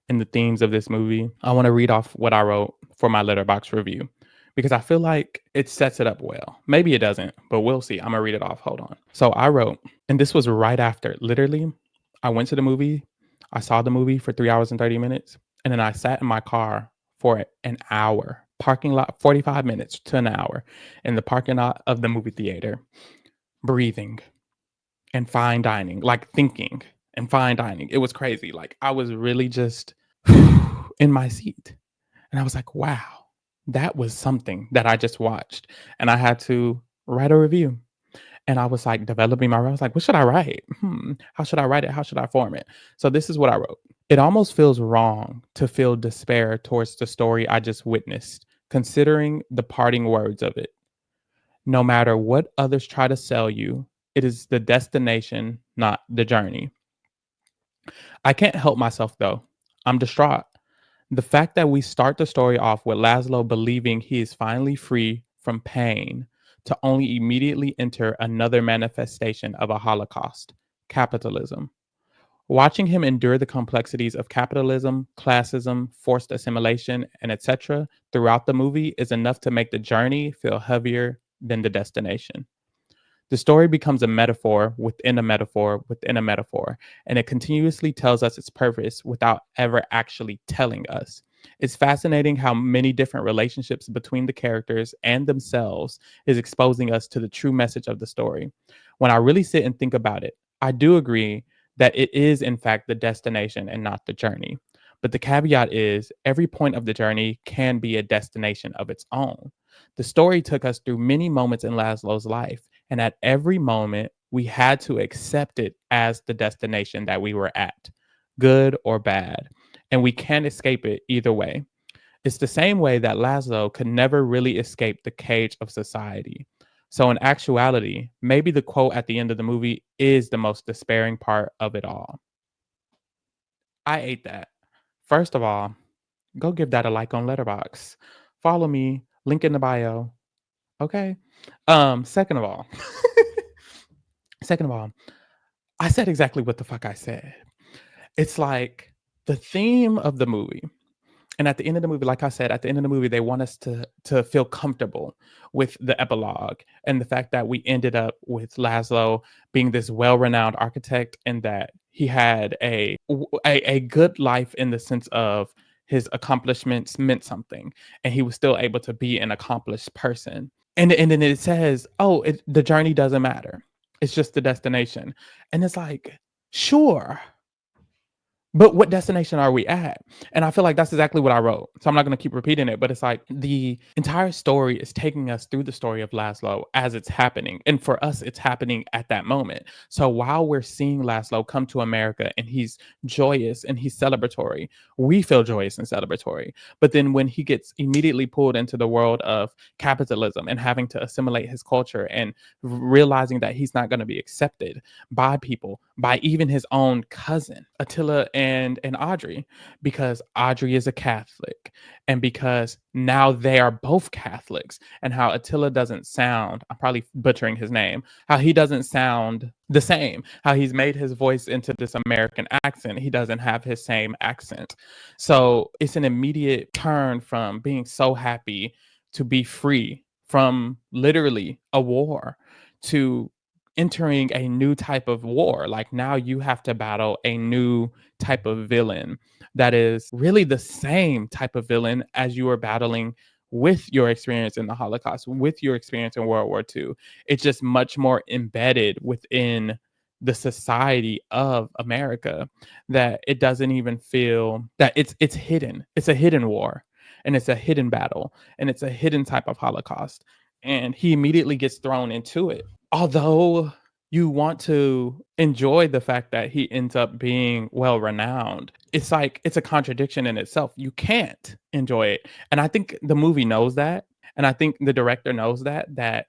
and the themes of this movie, I want to read off what I wrote for my letterbox review because I feel like it sets it up well. Maybe it doesn't, but we'll see. I'm going to read it off. Hold on. So I wrote, and this was right after, literally, I went to the movie. I saw the movie for 3 hours and 30 minutes. And then I sat in my car for an hour, parking lot, 45 minutes to an hour in the parking lot of the movie theater, breathing and fine dining, like thinking and fine dining. It was crazy. Like I was really just in my seat. And I was like, wow, that was something that I just watched. And I had to write a review. And I was like developing I was like, what should I write? How should I write it? How should I form it? So this is what I wrote. It almost feels wrong to feel despair towards the story I just witnessed, considering the parting words of it. No matter what others try to sell you, it is the destination, not the journey. I can't help myself though. I'm distraught. The fact that we start the story off with Laszlo believing he is finally free from pain to only immediately enter another manifestation of a Holocaust, capitalism. Watching him endure the complexities of capitalism, classism, forced assimilation, and etc. throughout the movie is enough to make the journey feel heavier than the destination. The story becomes a metaphor within a metaphor within a metaphor, and it continuously tells us its purpose without ever actually telling us. It's fascinating how many different relationships between the characters and themselves is exposing us to the true message of the story. When I really sit and think about it, I do agree that it is, in fact, the destination and not the journey. But the caveat is every point of the journey can be a destination of its own. The story took us through many moments in Laszlo's life, and at every moment, we had to accept it as the destination that we were at, good or bad. And we can't escape it either way. It's the same way that Laszlo could never really escape the cage of society. So, in actuality, maybe the quote at the end of the movie is the most despairing part of it all. I ate that. First of all, go give that a like on Letterbox. Follow me, link in the bio. Okay. Second of all, second of all, I said exactly what the fuck I said. It's like the theme of the movie. And at the end of the movie, like I said, at the end of the movie, they want us to feel comfortable with the epilogue and the fact that we ended up with Laszlo being this well-renowned architect and that he had a good life in the sense of his accomplishments meant something and he was still able to be an accomplished person. And then it says, oh, the journey doesn't matter. It's just the destination. And it's like, sure, But what destination are we at? And I feel like that's exactly what I wrote. So I'm not going to keep repeating it, but it's like the entire story is taking us through the story of Laszlo as it's happening. And for us, it's happening at that moment. So while we're seeing Laszlo come to America and he's joyous and he's celebratory, we feel joyous and celebratory. But then when he gets immediately pulled into the world of capitalism and having to assimilate his culture and realizing that he's not going to be accepted by people, by even his own cousin, Attila and Audrey, because Audrey is a Catholic, and because now they are both Catholics, and how Attila doesn't sound, I'm probably butchering his name, how he doesn't sound the same, how he's made his voice into this American accent. He doesn't have his same accent. So it's an immediate turn from being so happy to be free from literally a war to entering a new type of war. Like now you have to battle a new type of villain that is really the same type of villain as you were battling with your experience in the Holocaust, with your experience in World War II. It's just much more embedded within the society of America that it doesn't even feel that it's hidden. It's a hidden war and it's a hidden battle and it's a hidden type of Holocaust. And he immediately gets thrown into it, although you want to enjoy the fact that he ends up being well renowned. It's like it's a contradiction in itself. You can't enjoy it. And I think the movie knows that. And I think the director knows that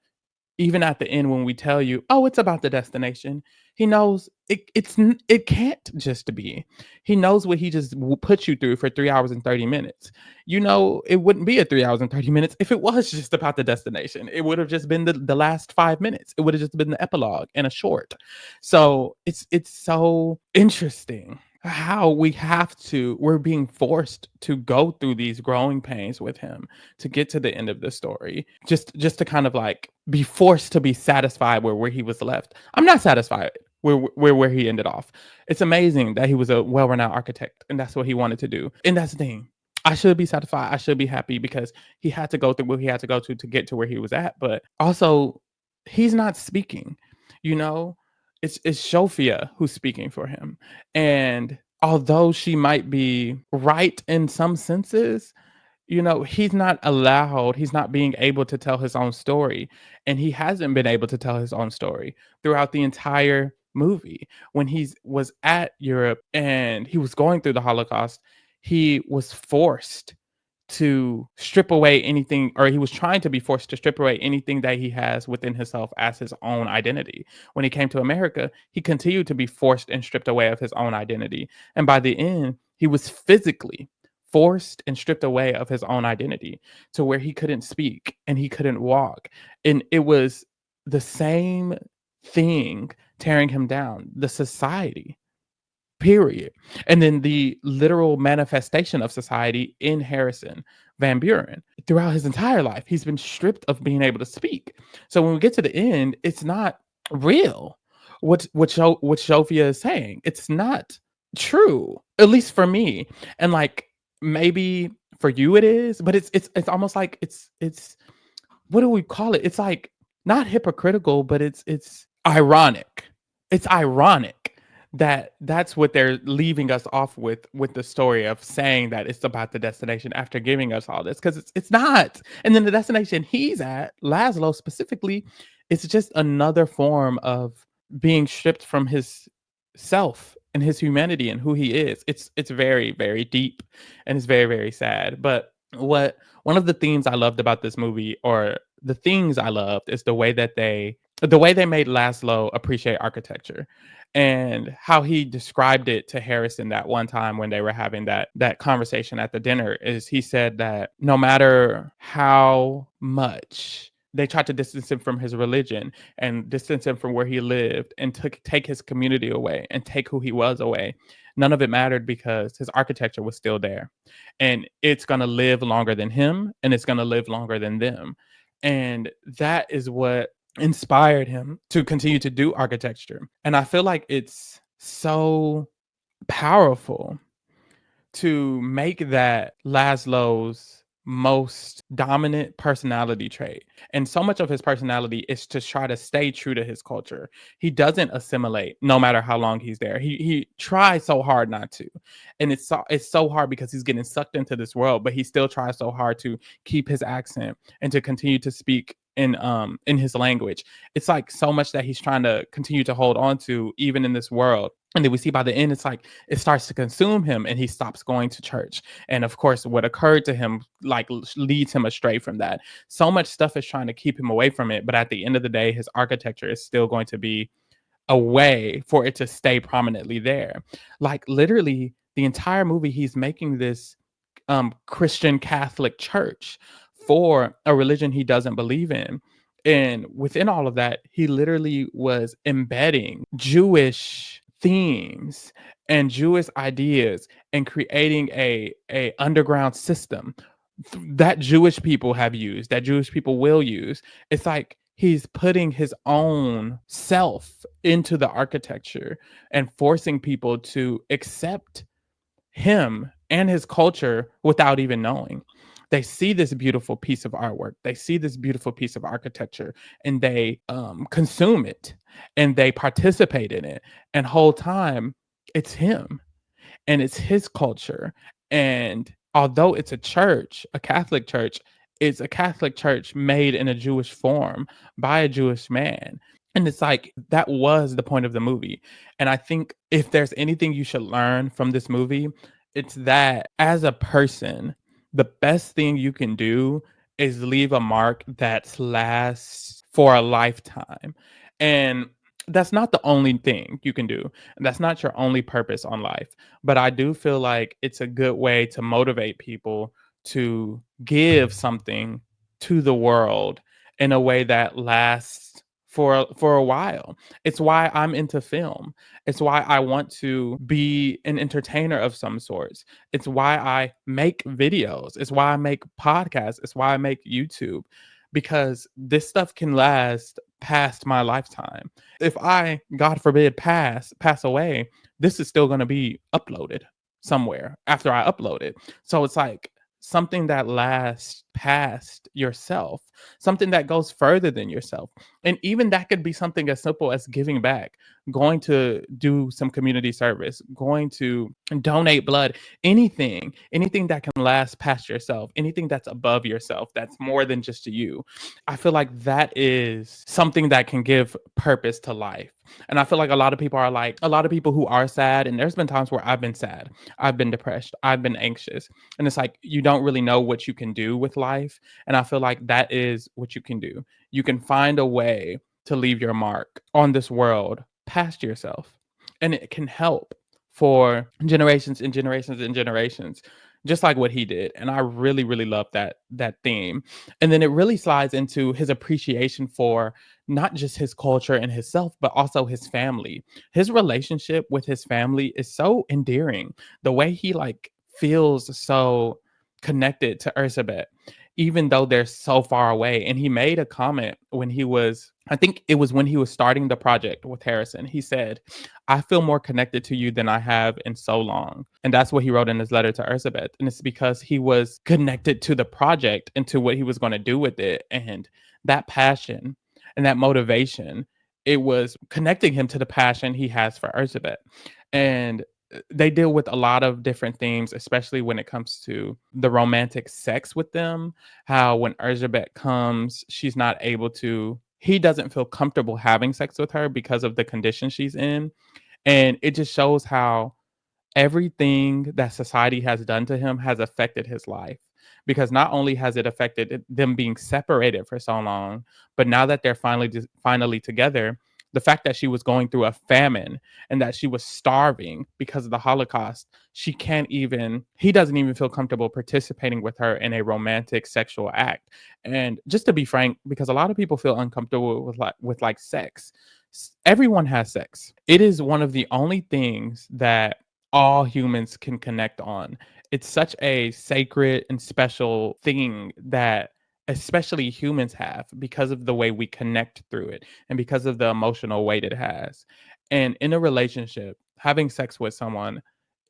even at the end when we tell you, oh, it's about the destination, he knows it can't just be. He knows what he just put you through for 3 hours and 30 minutes. You know, it wouldn't be a 3 hours and 30 minutes if it was just about the destination. It would have just been the last 5 minutes. It would have just been the epilogue and a short. So it's so interesting how we're being forced to go through these growing pains with him to get to the end of the story, just to kind of like be forced to be satisfied where he was left. I'm not satisfied where he ended off. It's amazing that he was a well-renowned architect and that's what he wanted to do. And that's the thing. I should be satisfied. I should be happy because he had to go through what he had to go to get to where he was at. But also, he's not speaking. You know, it's Sophia who's speaking for him, and although she might be right in some senses, you know, he's not being able to tell his own story. And he hasn't been able to tell his own story throughout the entire movie. When he was at Europe and he was going through the Holocaust, he was forced to strip away anything, or he was trying to be forced to strip away anything that he has within himself as his own identity. When he came to America, he continued to be forced and stripped away of his own identity. And by the end, he was physically forced and stripped away of his own identity to where he couldn't speak and he couldn't walk. And it was the same thing tearing him down, the society, period. And then the literal manifestation of society in Harrison Van Buren. Throughout his entire life, he's been stripped of being able to speak. So when we get to the end, it's not real. What Sophia is saying, it's not true, at least for me. And like maybe for you it is, but it's almost like it's what do we call it? It's like not hypocritical, but it's ironic. It's ironic that that's what they're leaving us off with the story of saying that it's about the destination after giving us all this, because it's not. And then the destination he's at, Laszlo specifically, it's just another form of being stripped from his self and his humanity and who he is. It's very, very deep and it's very, very sad. But what one of the themes I loved about this movie, or the things I loved, is the way they made Laszlo appreciate architecture and how he described it to Harrison that one time when they were having that conversation at the dinner. Is he said that no matter how much they tried to distance him from his religion and distance him from where he lived and take his community away and take who he was away, none of it mattered because his architecture was still there. And it's going to live longer than him and it's going to live longer than them. And that is what inspired him to continue to do architecture. And I feel like it's so powerful to make that Laszlo's most dominant personality trait. And so much of his personality is to try to stay true to his culture. He doesn't assimilate no matter how long he's there. He tries so hard not to. And it's so hard because he's getting sucked into this world, but he still tries so hard to keep his accent and to continue to speak in his language. It's like so much that he's trying to continue to hold on to even in this world. And then we see by the end, it's like it starts to consume him and he stops going to church. And of course, what occurred to him like leads him astray from that. So much stuff is trying to keep him away from it. But at the end of the day, his architecture is still going to be a way for it to stay prominently there. Like literally the entire movie, he's making this Christian Catholic church for a religion he doesn't believe in. And within all of that, he literally was embedding Jewish themes and Jewish ideas and creating a underground system that Jewish people have used, that Jewish people will use. It's like he's putting his own self into the architecture and forcing people to accept him and his culture without even knowing. They see this beautiful piece of artwork, they see this beautiful piece of architecture, and they consume it and they participate in it. And whole time, it's him and it's his culture. And although it's a church, a Catholic church, it's a Catholic church made in a Jewish form by a Jewish man. And it's like that was the point of the movie. And I think if there's anything you should learn from this movie, it's that as a person, the best thing you can do is leave a mark that lasts for a lifetime. And that's not the only thing you can do. That's not your only purpose on life. But I do feel like it's a good way to motivate people to give something to the world in a way that lasts for a while. It's why I'm into film. It's why I want to be an entertainer of some sorts. It's why I make videos. It's why I make podcasts. It's why I make YouTube, because this stuff can last past my lifetime. If I, God forbid, pass away, this is still going to be uploaded somewhere after I upload it. So it's like something that lasts past yourself, something that goes further than yourself. And even that could be something as simple as giving back, going to do some community service, going to donate blood, anything that can last past yourself, anything that's above yourself, that's more than just you. I feel like that is something that can give purpose to life. And I feel like a lot of people who are sad, and there's been times where I've been sad, I've been depressed, I've been anxious. And it's like you don't really know what you can do with life. And I feel like that is what you can do. You can find a way to leave your mark on this world past yourself. And it can help for generations and generations and generations, just like what he did. And I really, really love that theme. And then it really slides into his appreciation for not just his culture and himself, but also his family. His relationship with his family is so endearing. The way he like feels so connected to Ursabet, even though they're so far away. And he made a comment when he was, I think it was when he was starting the project with Harrison. He said, I feel more connected to you than I have in so long. And that's what he wrote in his letter to Ursabet. And it's because he was connected to the project and to what he was going to do with it. And that passion and that motivation, it was connecting him to the passion he has for Ursabet. And they deal with a lot of different themes, especially when it comes to the romantic sex with them. How when Ursabet comes, she's not able to, he doesn't feel comfortable having sex with her because of the condition she's in. And it just shows how everything that society has done to him has affected his life, because not only has it affected them being separated for so long, but now that they're finally together, the fact that she was going through a famine and that she was starving because of the Holocaust, he doesn't even feel comfortable participating with her in a romantic sexual act. And just to be frank, because a lot of people feel uncomfortable with sex, everyone has sex. It is one of the only things that all humans can connect on. It's such a sacred and special thing that especially humans have, because of the way we connect through it and because of the emotional weight it has. And in a relationship, having sex with someone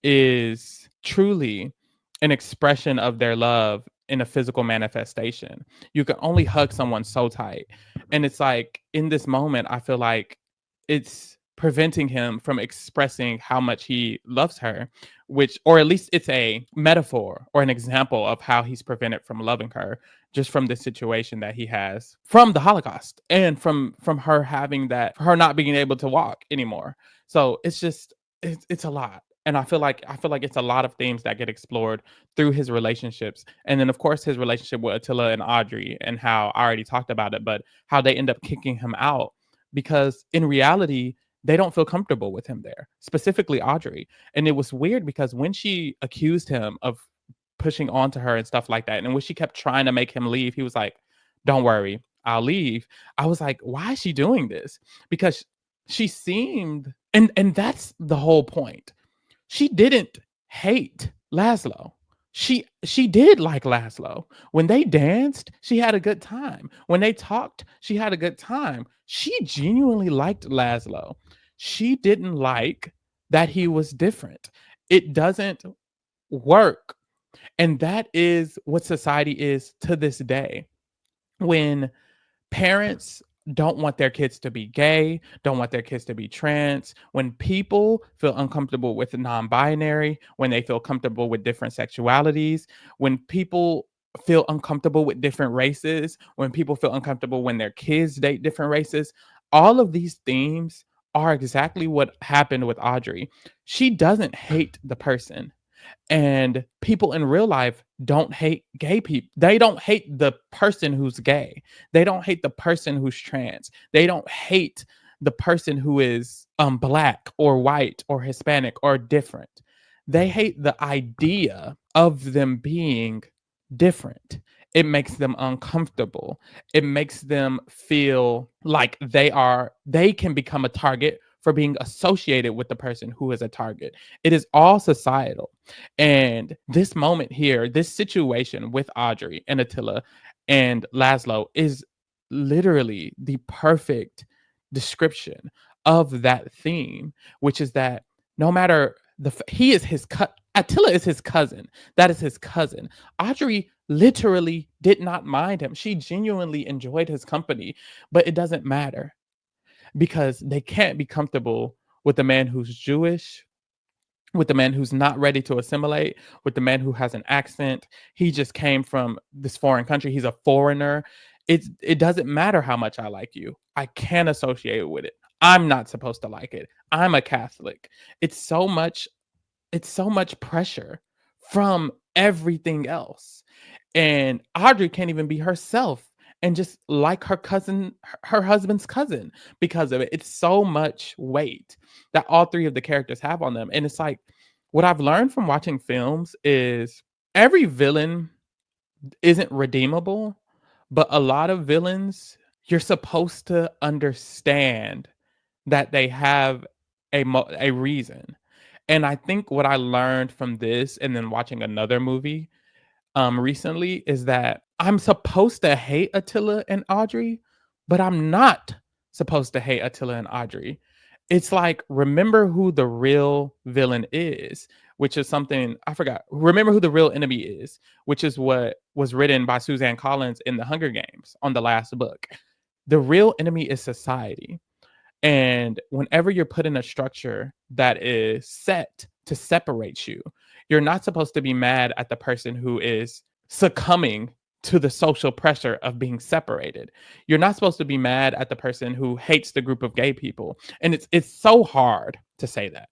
is truly an expression of their love in a physical manifestation. You can only hug someone so tight. And it's like in this moment, I feel like it's preventing him from expressing how much he loves her, which, or at least it's a metaphor or an example of how he's prevented from loving her, just from the situation that he has from the Holocaust and from her having that, her not being able to walk anymore. So it's just it's a lot. And I feel like it's a lot of themes that get explored through his relationships. And then of course his relationship with Attila and Audrey, and how I already talked about it, but how they end up kicking him out because in reality they don't feel comfortable with him there, specifically Audrey. And it was weird because when she accused him of pushing onto her and stuff like that, and when she kept trying to make him leave, he was like, "Don't worry, I'll leave." I was like, "Why is she doing this?" Because she seemed, and that's the whole point. She didn't hate Laszlo. She did like Laszlo. When they danced, she had a good time. When they talked, she had a good time. She genuinely liked Laszlo. She didn't like that he was different. It doesn't work. And that is what society is to this day. When parents don't want their kids to be gay, don't want their kids to be trans, when people feel uncomfortable with non-binary, when they feel comfortable with different sexualities, when people feel uncomfortable with different races, when people feel uncomfortable when their kids date different races, all of these themes are exactly what happened with Audrey. She doesn't hate the person, and people in real life don't hate gay people. They don't hate the person who's gay. They don't hate the person who's trans. They don't hate the person who is black or white or Hispanic or different. They hate the idea of them being different. It makes them uncomfortable. It makes them feel like they can become a target for being associated with the person who is a target. It is all societal. And this moment here, this situation with Audrey and Attila and Laszlo is literally the perfect description of that theme, which is that no matter he is his Attila is his cousin. That is his cousin. Audrey literally did not mind him. She genuinely enjoyed his company, but it doesn't matter because they can't be comfortable with a man who's Jewish, with the man who's not ready to assimilate, with the man who has an accent. He just came from this foreign country. He's a foreigner. It doesn't matter how much I like you. I can't associate with it. I'm not supposed to like it. I'm a Catholic. It's so much it's so much pressure from everything else. And Audrey can't even be herself and just like her cousin, her husband's cousin, because of it. It's so much weight that all three of the characters have on them. And it's like what I've learned from watching films is every villain isn't redeemable, but a lot of villains, you're supposed to understand that they have a reason. And I think what I learned from this and then watching another movie recently is that I'm supposed to hate Attila and Audrey, but I'm not supposed to hate Attila and Audrey. It's like remember who the real villain is, which is something I forgot. Remember who the real enemy is, which is what was written by Suzanne Collins in The Hunger Games on the last book. The real enemy is society. And whenever you're put in a structure that is set to separate you, you're not supposed to be mad at the person who is succumbing to the social pressure of being separated. You're not supposed to be mad at the person who hates the group of gay people. And it's so hard to say that.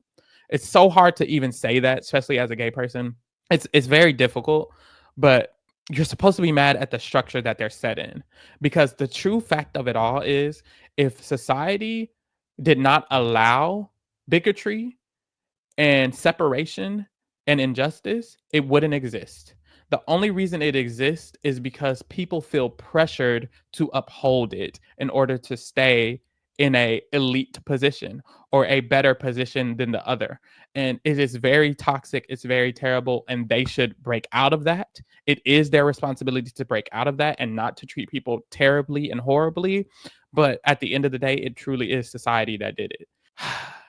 It's so hard to even say that, especially as a gay person. It's very difficult, but you're supposed to be mad at the structure that they're set in, because the true fact of it all is if society did not allow bigotry and separation and injustice, it wouldn't exist. The only reason it exists is because people feel pressured to uphold it in order to stay in a elite position or a better position than the other. And it is very toxic, it's very terrible, and they should break out of that. It is their responsibility to break out of that and not to treat people terribly and horribly. But at the end of the day, it truly is society that did it.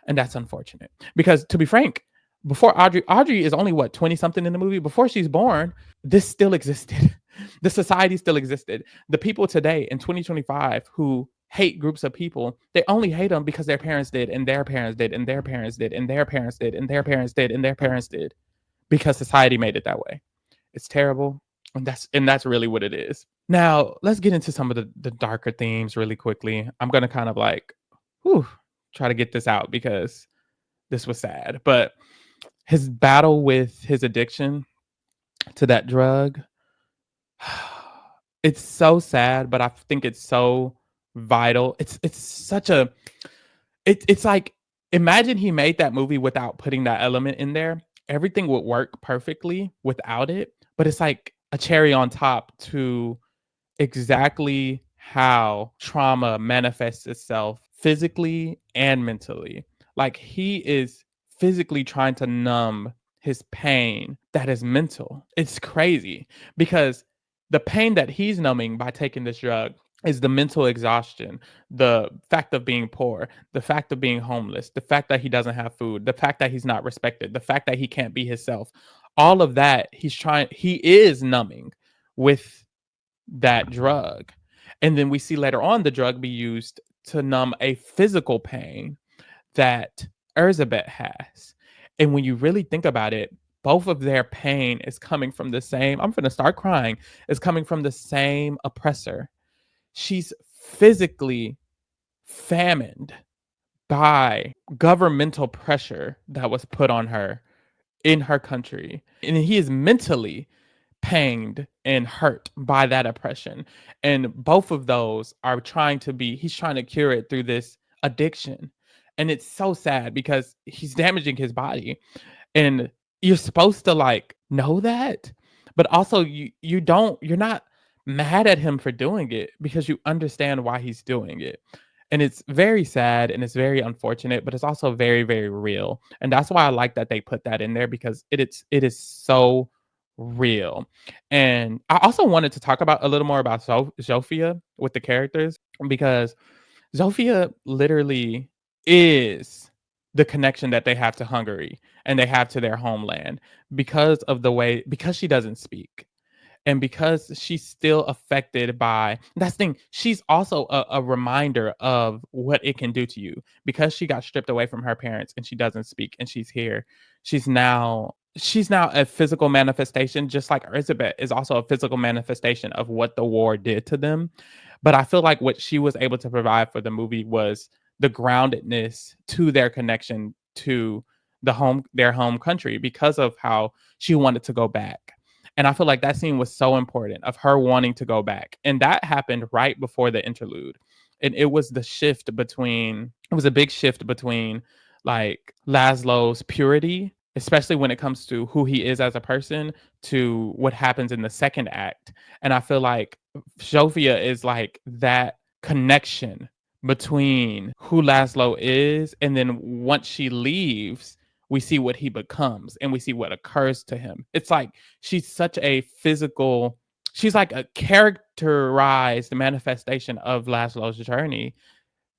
And that's unfortunate because, to be frank, before Audrey is only what, 20 something in the movie. Before she's born, this still existed. The society still existed. The people today in 2025 who hate groups of people, they only hate them because their parents did, and their parents did, and their parents did, and their parents did, and their parents did, and their parents did, because society made it that way. It's terrible. And that's really what it is. Now, let's get into some of the darker themes really quickly. I'm gonna kind of like, whew, try to get this out because this was sad. But his battle with his addiction to that drug, it's so sad, but I think it's so vital. It's such a it's like, imagine he made that movie without putting that element in there. Everything would work perfectly without it, but it's like a cherry on top to exactly how trauma manifests itself physically and mentally. Like, he is physically trying to numb his pain that is mental. It's crazy because the pain that he's numbing by taking this drug is the mental exhaustion, the fact of being poor, the fact of being homeless, the fact that he doesn't have food, the fact that he's not respected, the fact that he can't be himself. All of that he is numbing with that drug. And then we see later on the drug be used to numb a physical pain that Elizabeth has. And when you really think about it, both of their pain is coming from the same, I'm going to start crying, is coming from the same oppressor. She's physically famished by governmental pressure that was put on her in her country. And he is mentally pained and hurt by that oppression. And both of those are he's trying to cure it through this addiction. And it's so sad because he's damaging his body. And you're supposed to like know that, but also you're not mad at him for doing it because you understand why he's doing it. And it's very sad and it's very unfortunate, but it's also very, very real. And that's why I like that they put that in there, because it is so real. And I also wanted to talk about a little more about Zofia with the characters, because Zofia literally is the connection that they have to Hungary and they have to their homeland, because she doesn't speak, and because she's still affected by that's the thing. She's also a reminder of what it can do to you, because she got stripped away from her parents and she doesn't speak and she's here. She's now a physical manifestation, just like Elizabeth is also a physical manifestation of what the war did to them. But I feel like what she was able to provide for the movie was the groundedness to their connection to their home country, because of how she wanted to go back. And I feel like that scene was so important, of her wanting to go back. And that happened right before the interlude. And it was a big shift between like Laszlo's purity, especially when it comes to who he is as a person, to what happens in the second act. And I feel like Sofia is like that connection between who Laszlo is, and then once she leaves, we see what he becomes and we see what occurs to him. It's like she's such a physical, she's like a characterized manifestation of Laszlo's journey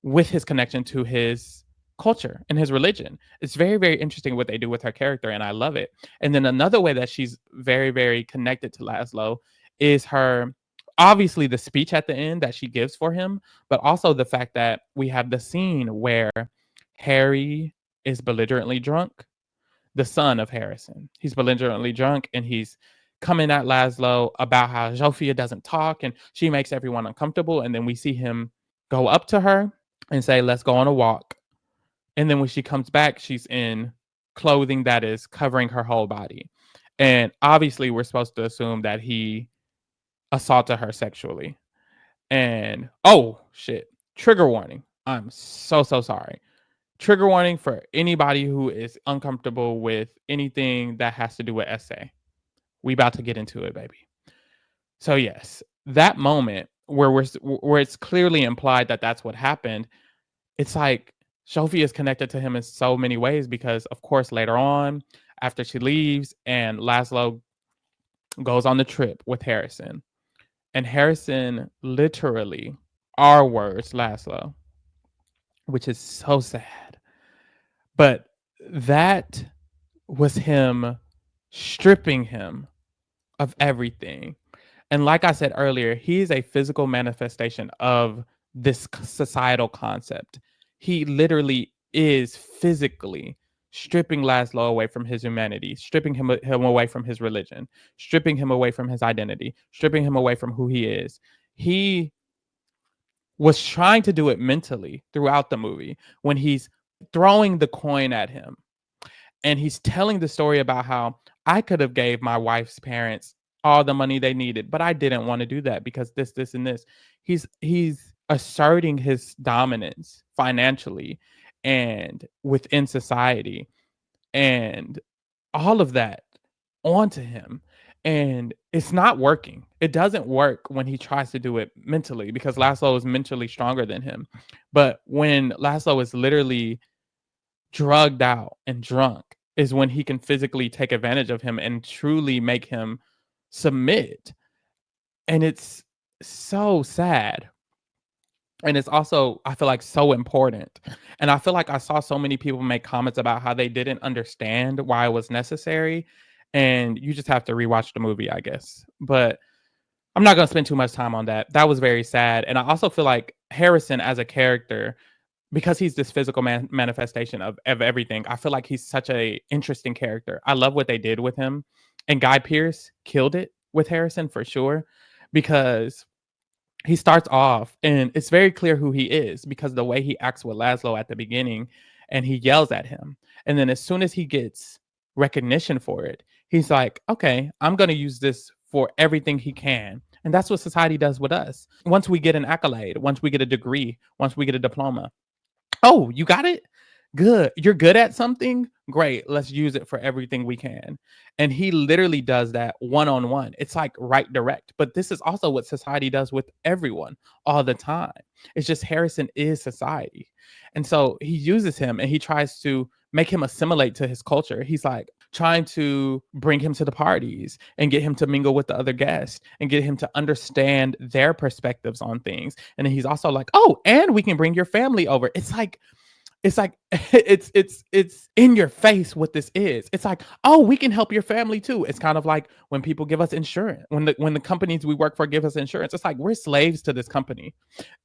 with his connection to his culture and his religion. It's very, very interesting what they do with her character, and I love it. And then another way that she's very, very connected to Laszlo is her, obviously, the speech at the end that she gives for him, but also the fact that we have the scene where Harry is belligerently drunk, the son of Harrison. He's belligerently drunk and he's coming at Laszlo about how Zofia doesn't talk and she makes everyone uncomfortable. And then we see him go up to her and say, "Let's go on a walk." And then when she comes back, she's in clothing that is covering her whole body. And obviously, we're supposed to assume that he assaulted her sexually. And oh, shit. Trigger warning. I'm so, so sorry. Trigger warning for anybody who is uncomfortable with anything that has to do with essay. We about to get into it, baby. So yes, that moment where it's clearly implied that that's what happened. It's like Sophie is connected to him in so many ways, because of course later on, after she leaves and Laszlo goes on the trip with Harrison, and Harrison literally R words Laszlo, which is so sad. But that was him stripping him of everything. And like I said earlier, he is a physical manifestation of this societal concept. He literally is physically stripping Laszlo away from his humanity, stripping him away from his religion, stripping him away from his identity, stripping him away from who he is. He was trying to do it mentally throughout the movie when he's throwing the coin at him and he's telling the story about how I could have gave my wife's parents all the money they needed, but I didn't want to do that because this and this. He's asserting his dominance financially and within society and all of that onto him. And it's not working. It doesn't work when he tries to do it mentally because Laszlo is mentally stronger than him. But when Laszlo is literally drugged out and drunk is when he can physically take advantage of him and truly make him submit. And it's so sad. And it's also, I feel like, so important. And I feel like I saw so many people make comments about how they didn't understand why it was necessary. And you just have to rewatch the movie, I guess. But I'm not going to spend too much time on that. That was very sad. And I also feel like Harrison as a character, because he's this physical manifestation of everything, I feel like he's such a interesting character. I love what they did with him. And Guy Pearce killed it with Harrison for sure, because he starts off and it's very clear who he is because the way he acts with Laszlo at the beginning and he yells at him. And then as soon as he gets recognition for it, he's like, okay, I'm going to use this for everything he can. And that's what society does with us. Once we get an accolade, once we get a degree, once we get a diploma, oh, you got it? Good. You're good at something? Great. Let's use it for everything we can. And he literally does that one on one. It's like right direct. But this is also what society does with everyone all the time. It's just Harrison is society. And so he uses him and he tries to make him assimilate to his culture. He's like trying to bring him to the parties and get him to mingle with the other guests and get him to understand their perspectives on things. And then he's also like, oh, and we can bring your family over. It's like it's in your face what this is. It's like, oh, we can help your family too. It's kind of like when people give us insurance, when the companies we work for give us insurance. It's like we're slaves to this company.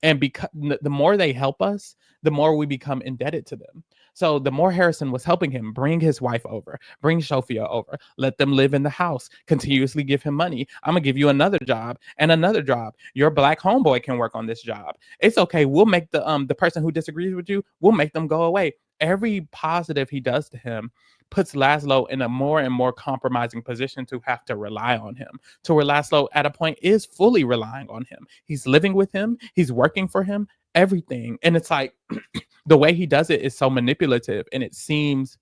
And because the more they help us, the more we become indebted to them. So the more Harrison was helping him bring his wife over, bring Sophia over, let them live in the house, continuously give him money. I'm gonna give you another job and another job. Your black homeboy can work on this job. It's okay. We'll make the person who disagrees with you, we'll make them go away. Every positive he does to him puts Laszlo in a more and more compromising position to have to rely on him, to where Laszlo at a point is fully relying on him. He's living with him, he's working for him, everything. And it's like the way he does it is so manipulative and it seems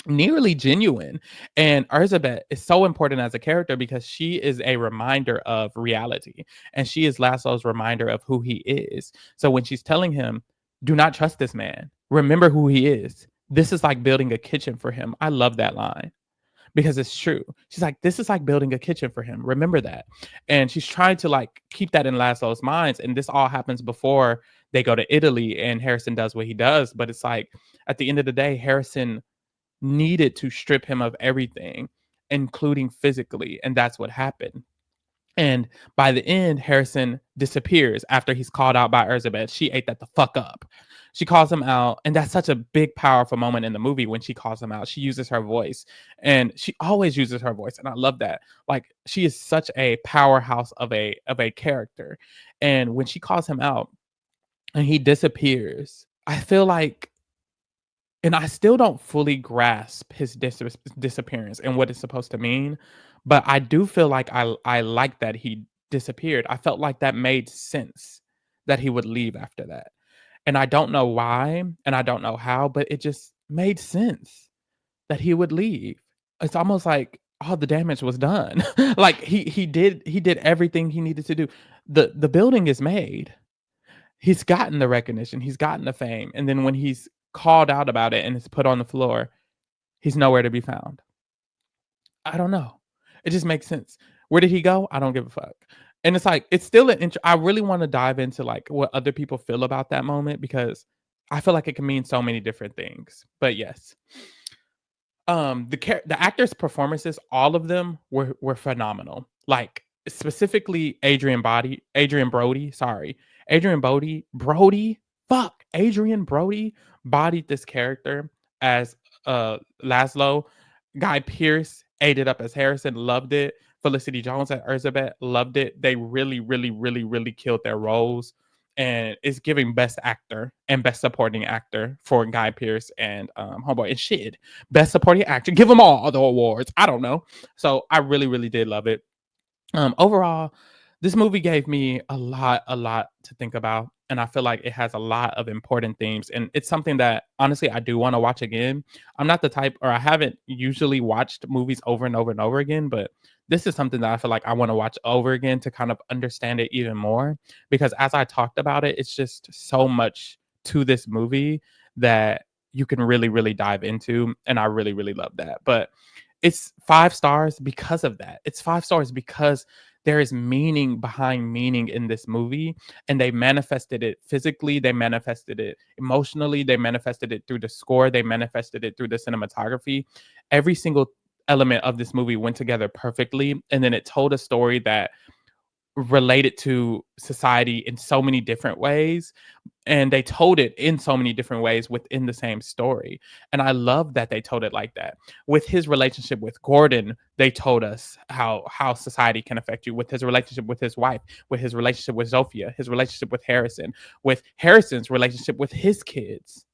nearly genuine. And Erzabet is so important as a character because she is a reminder of reality and she is Laszlo's reminder of who he is. So when she's telling him, do not trust this man, remember who he is. This is like building a kitchen for him. I love that line because it's true. She's like, this is like building a kitchen for him. Remember that. And she's trying to like keep that in Laszlo's minds. And this all happens before they go to Italy and Harrison does what he does. But it's like at the end of the day, Harrison needed to strip him of everything, including physically. And that's what happened. And by the end, Harrison disappears after he's called out by Erzabet. She ate that the fuck up. She calls him out, and that's such a big, powerful moment in the movie when she calls him out. She uses her voice, and she always uses her voice, and I love that. Like she is such a powerhouse of a character, and when she calls him out, and he disappears, I feel like, and I still don't fully grasp his disappearance and what it's supposed to mean, but I do feel like I like that he disappeared. I felt like that made sense that he would leave after that. And I don't know why and I don't know how, but it just made sense that he would leave. It's almost like all the damage was done. Like he did everything he needed to do. The building is made. He's gotten the recognition, he's gotten the fame, and then when he's called out about it and it's put on the floor, he's nowhere to be found. I don't know. It just makes sense. Where did he go? I don't give a fuck. And it's like it's still I really want to dive into like what other people feel about that moment because I feel like it can mean so many different things. But yes. The actors' performances, all of them were phenomenal. Like, specifically Adrian Brody, sorry. Adrian Brody bodied this character as, Laszlo. Guy Pearce ate it up as Harrison, loved it. Felicity Jones and Elizabeth loved it. They really, really, really, really killed their roles, and it's giving Best Actor and Best Supporting Actor for Guy Pearce and, homeboy, and shit, Best Supporting Actor. Give them all the awards. I don't know. So I really, really did love it. Overall, this movie gave me a lot to think about, and I feel like it has a lot of important themes, and it's something that honestly I do want to watch again. I'm not the type, or I haven't usually watched movies over and over and over again, but this is something that I feel like I want to watch over again to kind of understand it even more. Because as I talked about it, it's just so much to this movie that you can really, really dive into, and I really, really love that. But it's 5 stars because of that. It's 5 stars because there is meaning behind meaning in this movie, and they manifested it physically, they manifested it emotionally, they manifested it through the score, they manifested it through the cinematography. Every single element of this movie went together perfectly, and then it told a story that related to society in so many different ways, and they told it in so many different ways within the same story. And I love that they told it like that. With his relationship with Gordon, they told us how society can affect you. With his relationship with his wife, with his relationship with Zofia, his relationship with Harrison, with Harrison's relationship with his kids,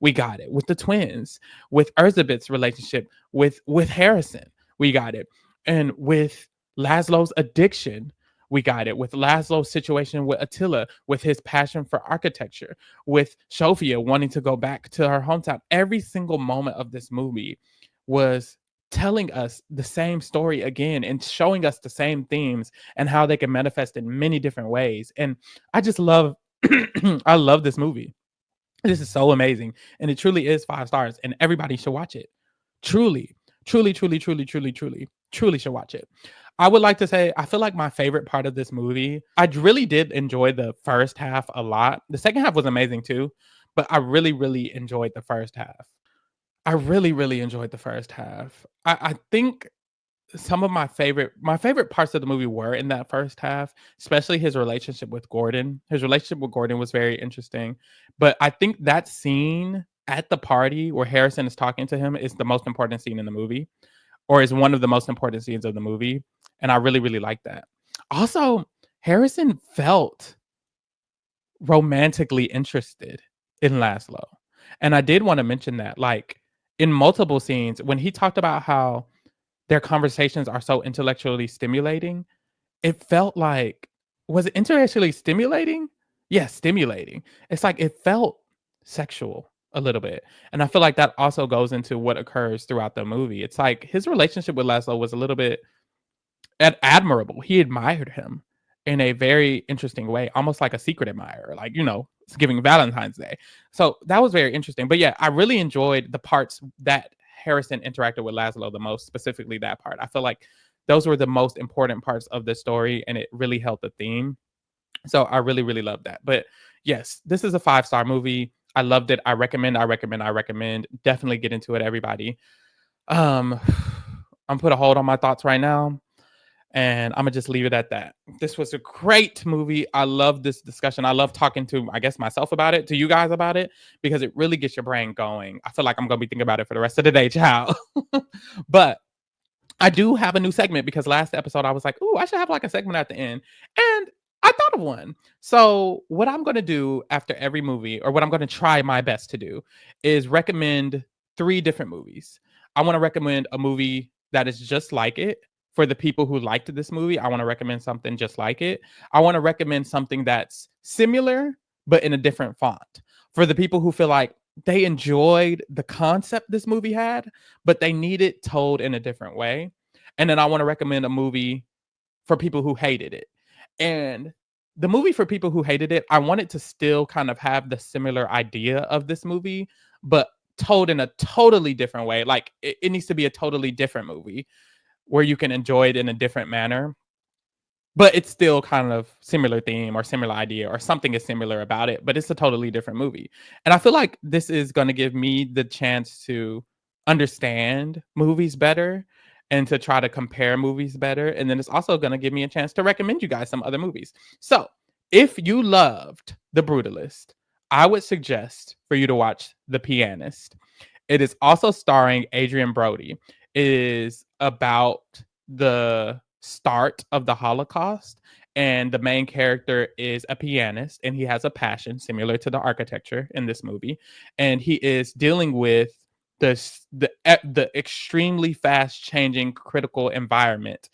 we got it. With the twins, with Elizabeth's relationship with Harrison, we got it. And with Laszlo's addiction, we got it. With Laszlo's situation with Attila, with his passion for architecture, with Sofia wanting to go back to her hometown. Every single moment of this movie was telling us the same story again and showing us the same themes and how they can manifest in many different ways. And I just love I love this movie. This is so amazing, and it truly is 5 stars, and everybody should watch it. Truly, truly, truly, truly, truly, truly, truly should watch it. I would like to say I feel like my favorite part of this movie, I really did enjoy the first half a lot. The second half was amazing too, but I really, really enjoyed the first half. I really, really enjoyed the first half. I think some of my favorite parts of the movie were in that first half, especially his relationship with Gordon. His relationship with Gordon was very interesting, but I think that scene at the party where Harrison is talking to him is the most important scene in the movie, or is one of the most important scenes of the movie, and I really, really like that. Also, Harrison felt romantically interested in Laszlo, and I did want to mention that, like, in multiple scenes when he talked about how their conversations are so intellectually stimulating, it felt like, was it intellectually stimulating? Yeah, stimulating. It's like it felt sexual a little bit, and I feel like that also goes into what occurs throughout the movie. It's like his relationship with Laszlo was a little bit admirable. He admired him in a very interesting way, almost like a secret admirer, like, it's giving Valentine's Day. So that was very interesting. But yeah, I really enjoyed the parts that Harrison interacted with Laszlo the most, specifically that part. I feel like those were the most important parts of the story, and it really helped the theme. So I really, really love that. But yes, this is a 5 star movie. I loved it. I recommend, I recommend, I recommend. Definitely get into it, everybody. Um, I'm put a hold on my thoughts right now, and I'm gonna just leave it at that. This was a great movie. I love this discussion. I love talking to, I guess, myself about it, to you guys about it, because it really gets your brain going. I feel like I'm gonna be thinking about it for the rest of the day, child. But I do have a new segment because last episode I was like, "Ooh, I should have like a segment at the end," and I thought of one. So what I'm gonna do after every movie, or what I'm gonna try my best to do, is recommend 3 different movies. I want to recommend a movie that is just like it. For the people who liked this movie, I want to recommend something just like it. I want to recommend something that's similar but in a different font. For the people who feel like they enjoyed the concept this movie had, but they need it told in a different way. And then I want to recommend a movie for people who hated it. And the movie for people who hated it, I want it to still kind of have the similar idea of this movie, but told in a totally different way. Like it needs to be a totally different movie where you can enjoy it in a different manner, but it's still kind of similar theme or similar idea or something is similar about it, but it's a totally different movie. And I feel like this is going to give me the chance to understand movies better and to try to compare movies better. And then it's also going to give me a chance to recommend you guys some other movies. So, if you loved The Brutalist, I would suggest for you to watch The Pianist. It is also starring Adrian Brody. It is about the start of the Holocaust, and the main character is a pianist, and he has a passion similar to the architecture in this movie, and he is dealing with the extremely fast changing critical environment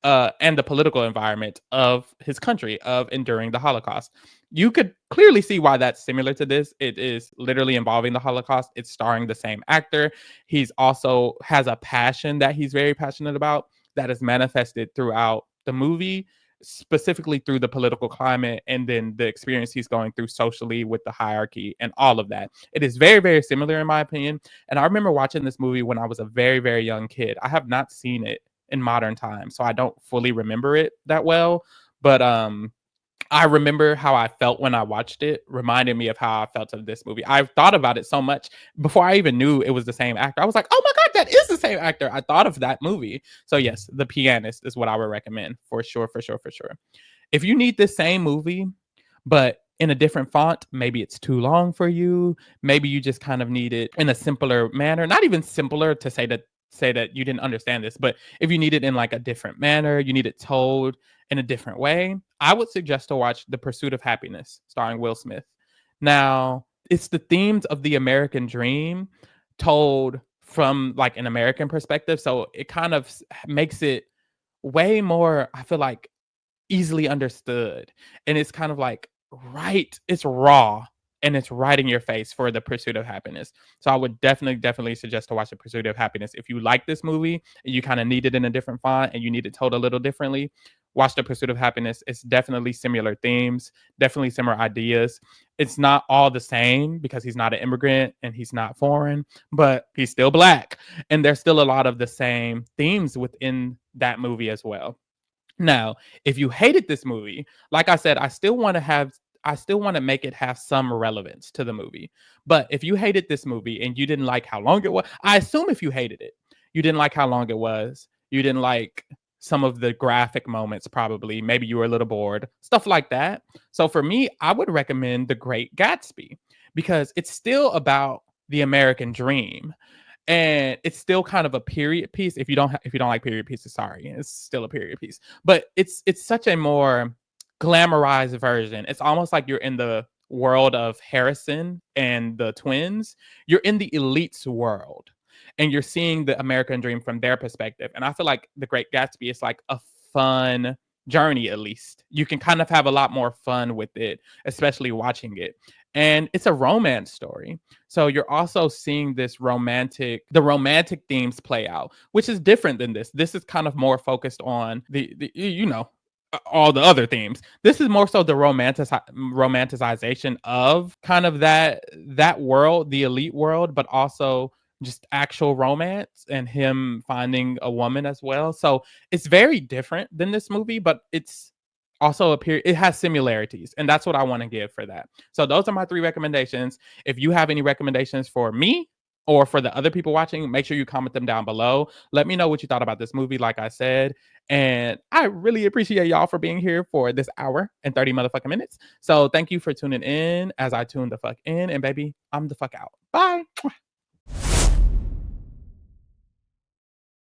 and the political environment of his country of enduring the Holocaust. You could clearly see why that's similar to this. It is literally involving the Holocaust. It's starring the same actor. He's also has a passion that he's very passionate about that is manifested throughout the movie, specifically through the political climate and then the experience he's going through socially with the hierarchy and all of that. It is very, very similar in my opinion. And I remember watching this movie when I was a very, very young kid. I have not seen it in modern times, so I don't fully remember it that well. But I remember how I felt when I watched it, reminded me of how I felt of this movie. I've thought about it so much before I even knew it was the same actor. I was like, oh my God, that is the same actor. I thought of that movie. So, yes, The Pianist is what I would recommend for sure, for sure, for sure. If you need the same movie, but in a different font, maybe it's too long for you. Maybe you just kind of need it in a simpler manner. Not even simpler to say that you didn't understand this, but if you need it in like a different manner, you need it told in a different way, I would suggest to watch The Pursuit of Happiness, starring Will Smith. Now, it's the themes of the American dream told from like an American perspective. So it kind of makes it way more, I feel like, easily understood. And it's kind of like it's raw and it's right in your face for The Pursuit of Happiness. So I would definitely, definitely suggest to watch The Pursuit of Happiness. If you like this movie and you kind of need it in a different font and you need it told a little differently, watch The Pursuit of Happiness. It's definitely similar themes, definitely similar ideas. It's not all the same because he's not an immigrant and he's not foreign, but he's still black. And there's still a lot of the same themes within that movie as well. Now, if you hated this movie, like I said, I still want to make it have some relevance to the movie. But if you hated this movie and you didn't like how long it was, I assume if you hated it, you didn't like how long it was. You didn't like some of the graphic moments, probably. Maybe you were a little bored, stuff like that. So for me, I would recommend The Great Gatsby because it's still about the American dream, and it's still kind of a period piece. If you don't like period pieces, sorry, it's still a period piece, but it's such a more glamorized version. It's almost like you're in the world of Harrison and the twins. You're in the elite's world and you're seeing the American dream from their perspective. And I feel like The Great Gatsby is like a fun journey. At least you can kind of have a lot more fun with it, especially watching it. And it's a romance story. So you're also seeing the romantic themes play out, which is different than this. This is kind of more focused on all the other themes. This is more so the romanticization of kind of that world, the elite world, but also just actual romance and him finding a woman as well. So it's very different than this movie, but it's also it has similarities, and that's what I want to give for that. So those are my 3 recommendations. If you have any recommendations for me or for the other people watching, make sure you comment them down below. Let me know what you thought about this movie, like I said. And I really appreciate y'all for being here for this hour and 30 motherfucking minutes. So thank you for tuning in as I tune the fuck in. And baby, I'm the fuck out. Bye.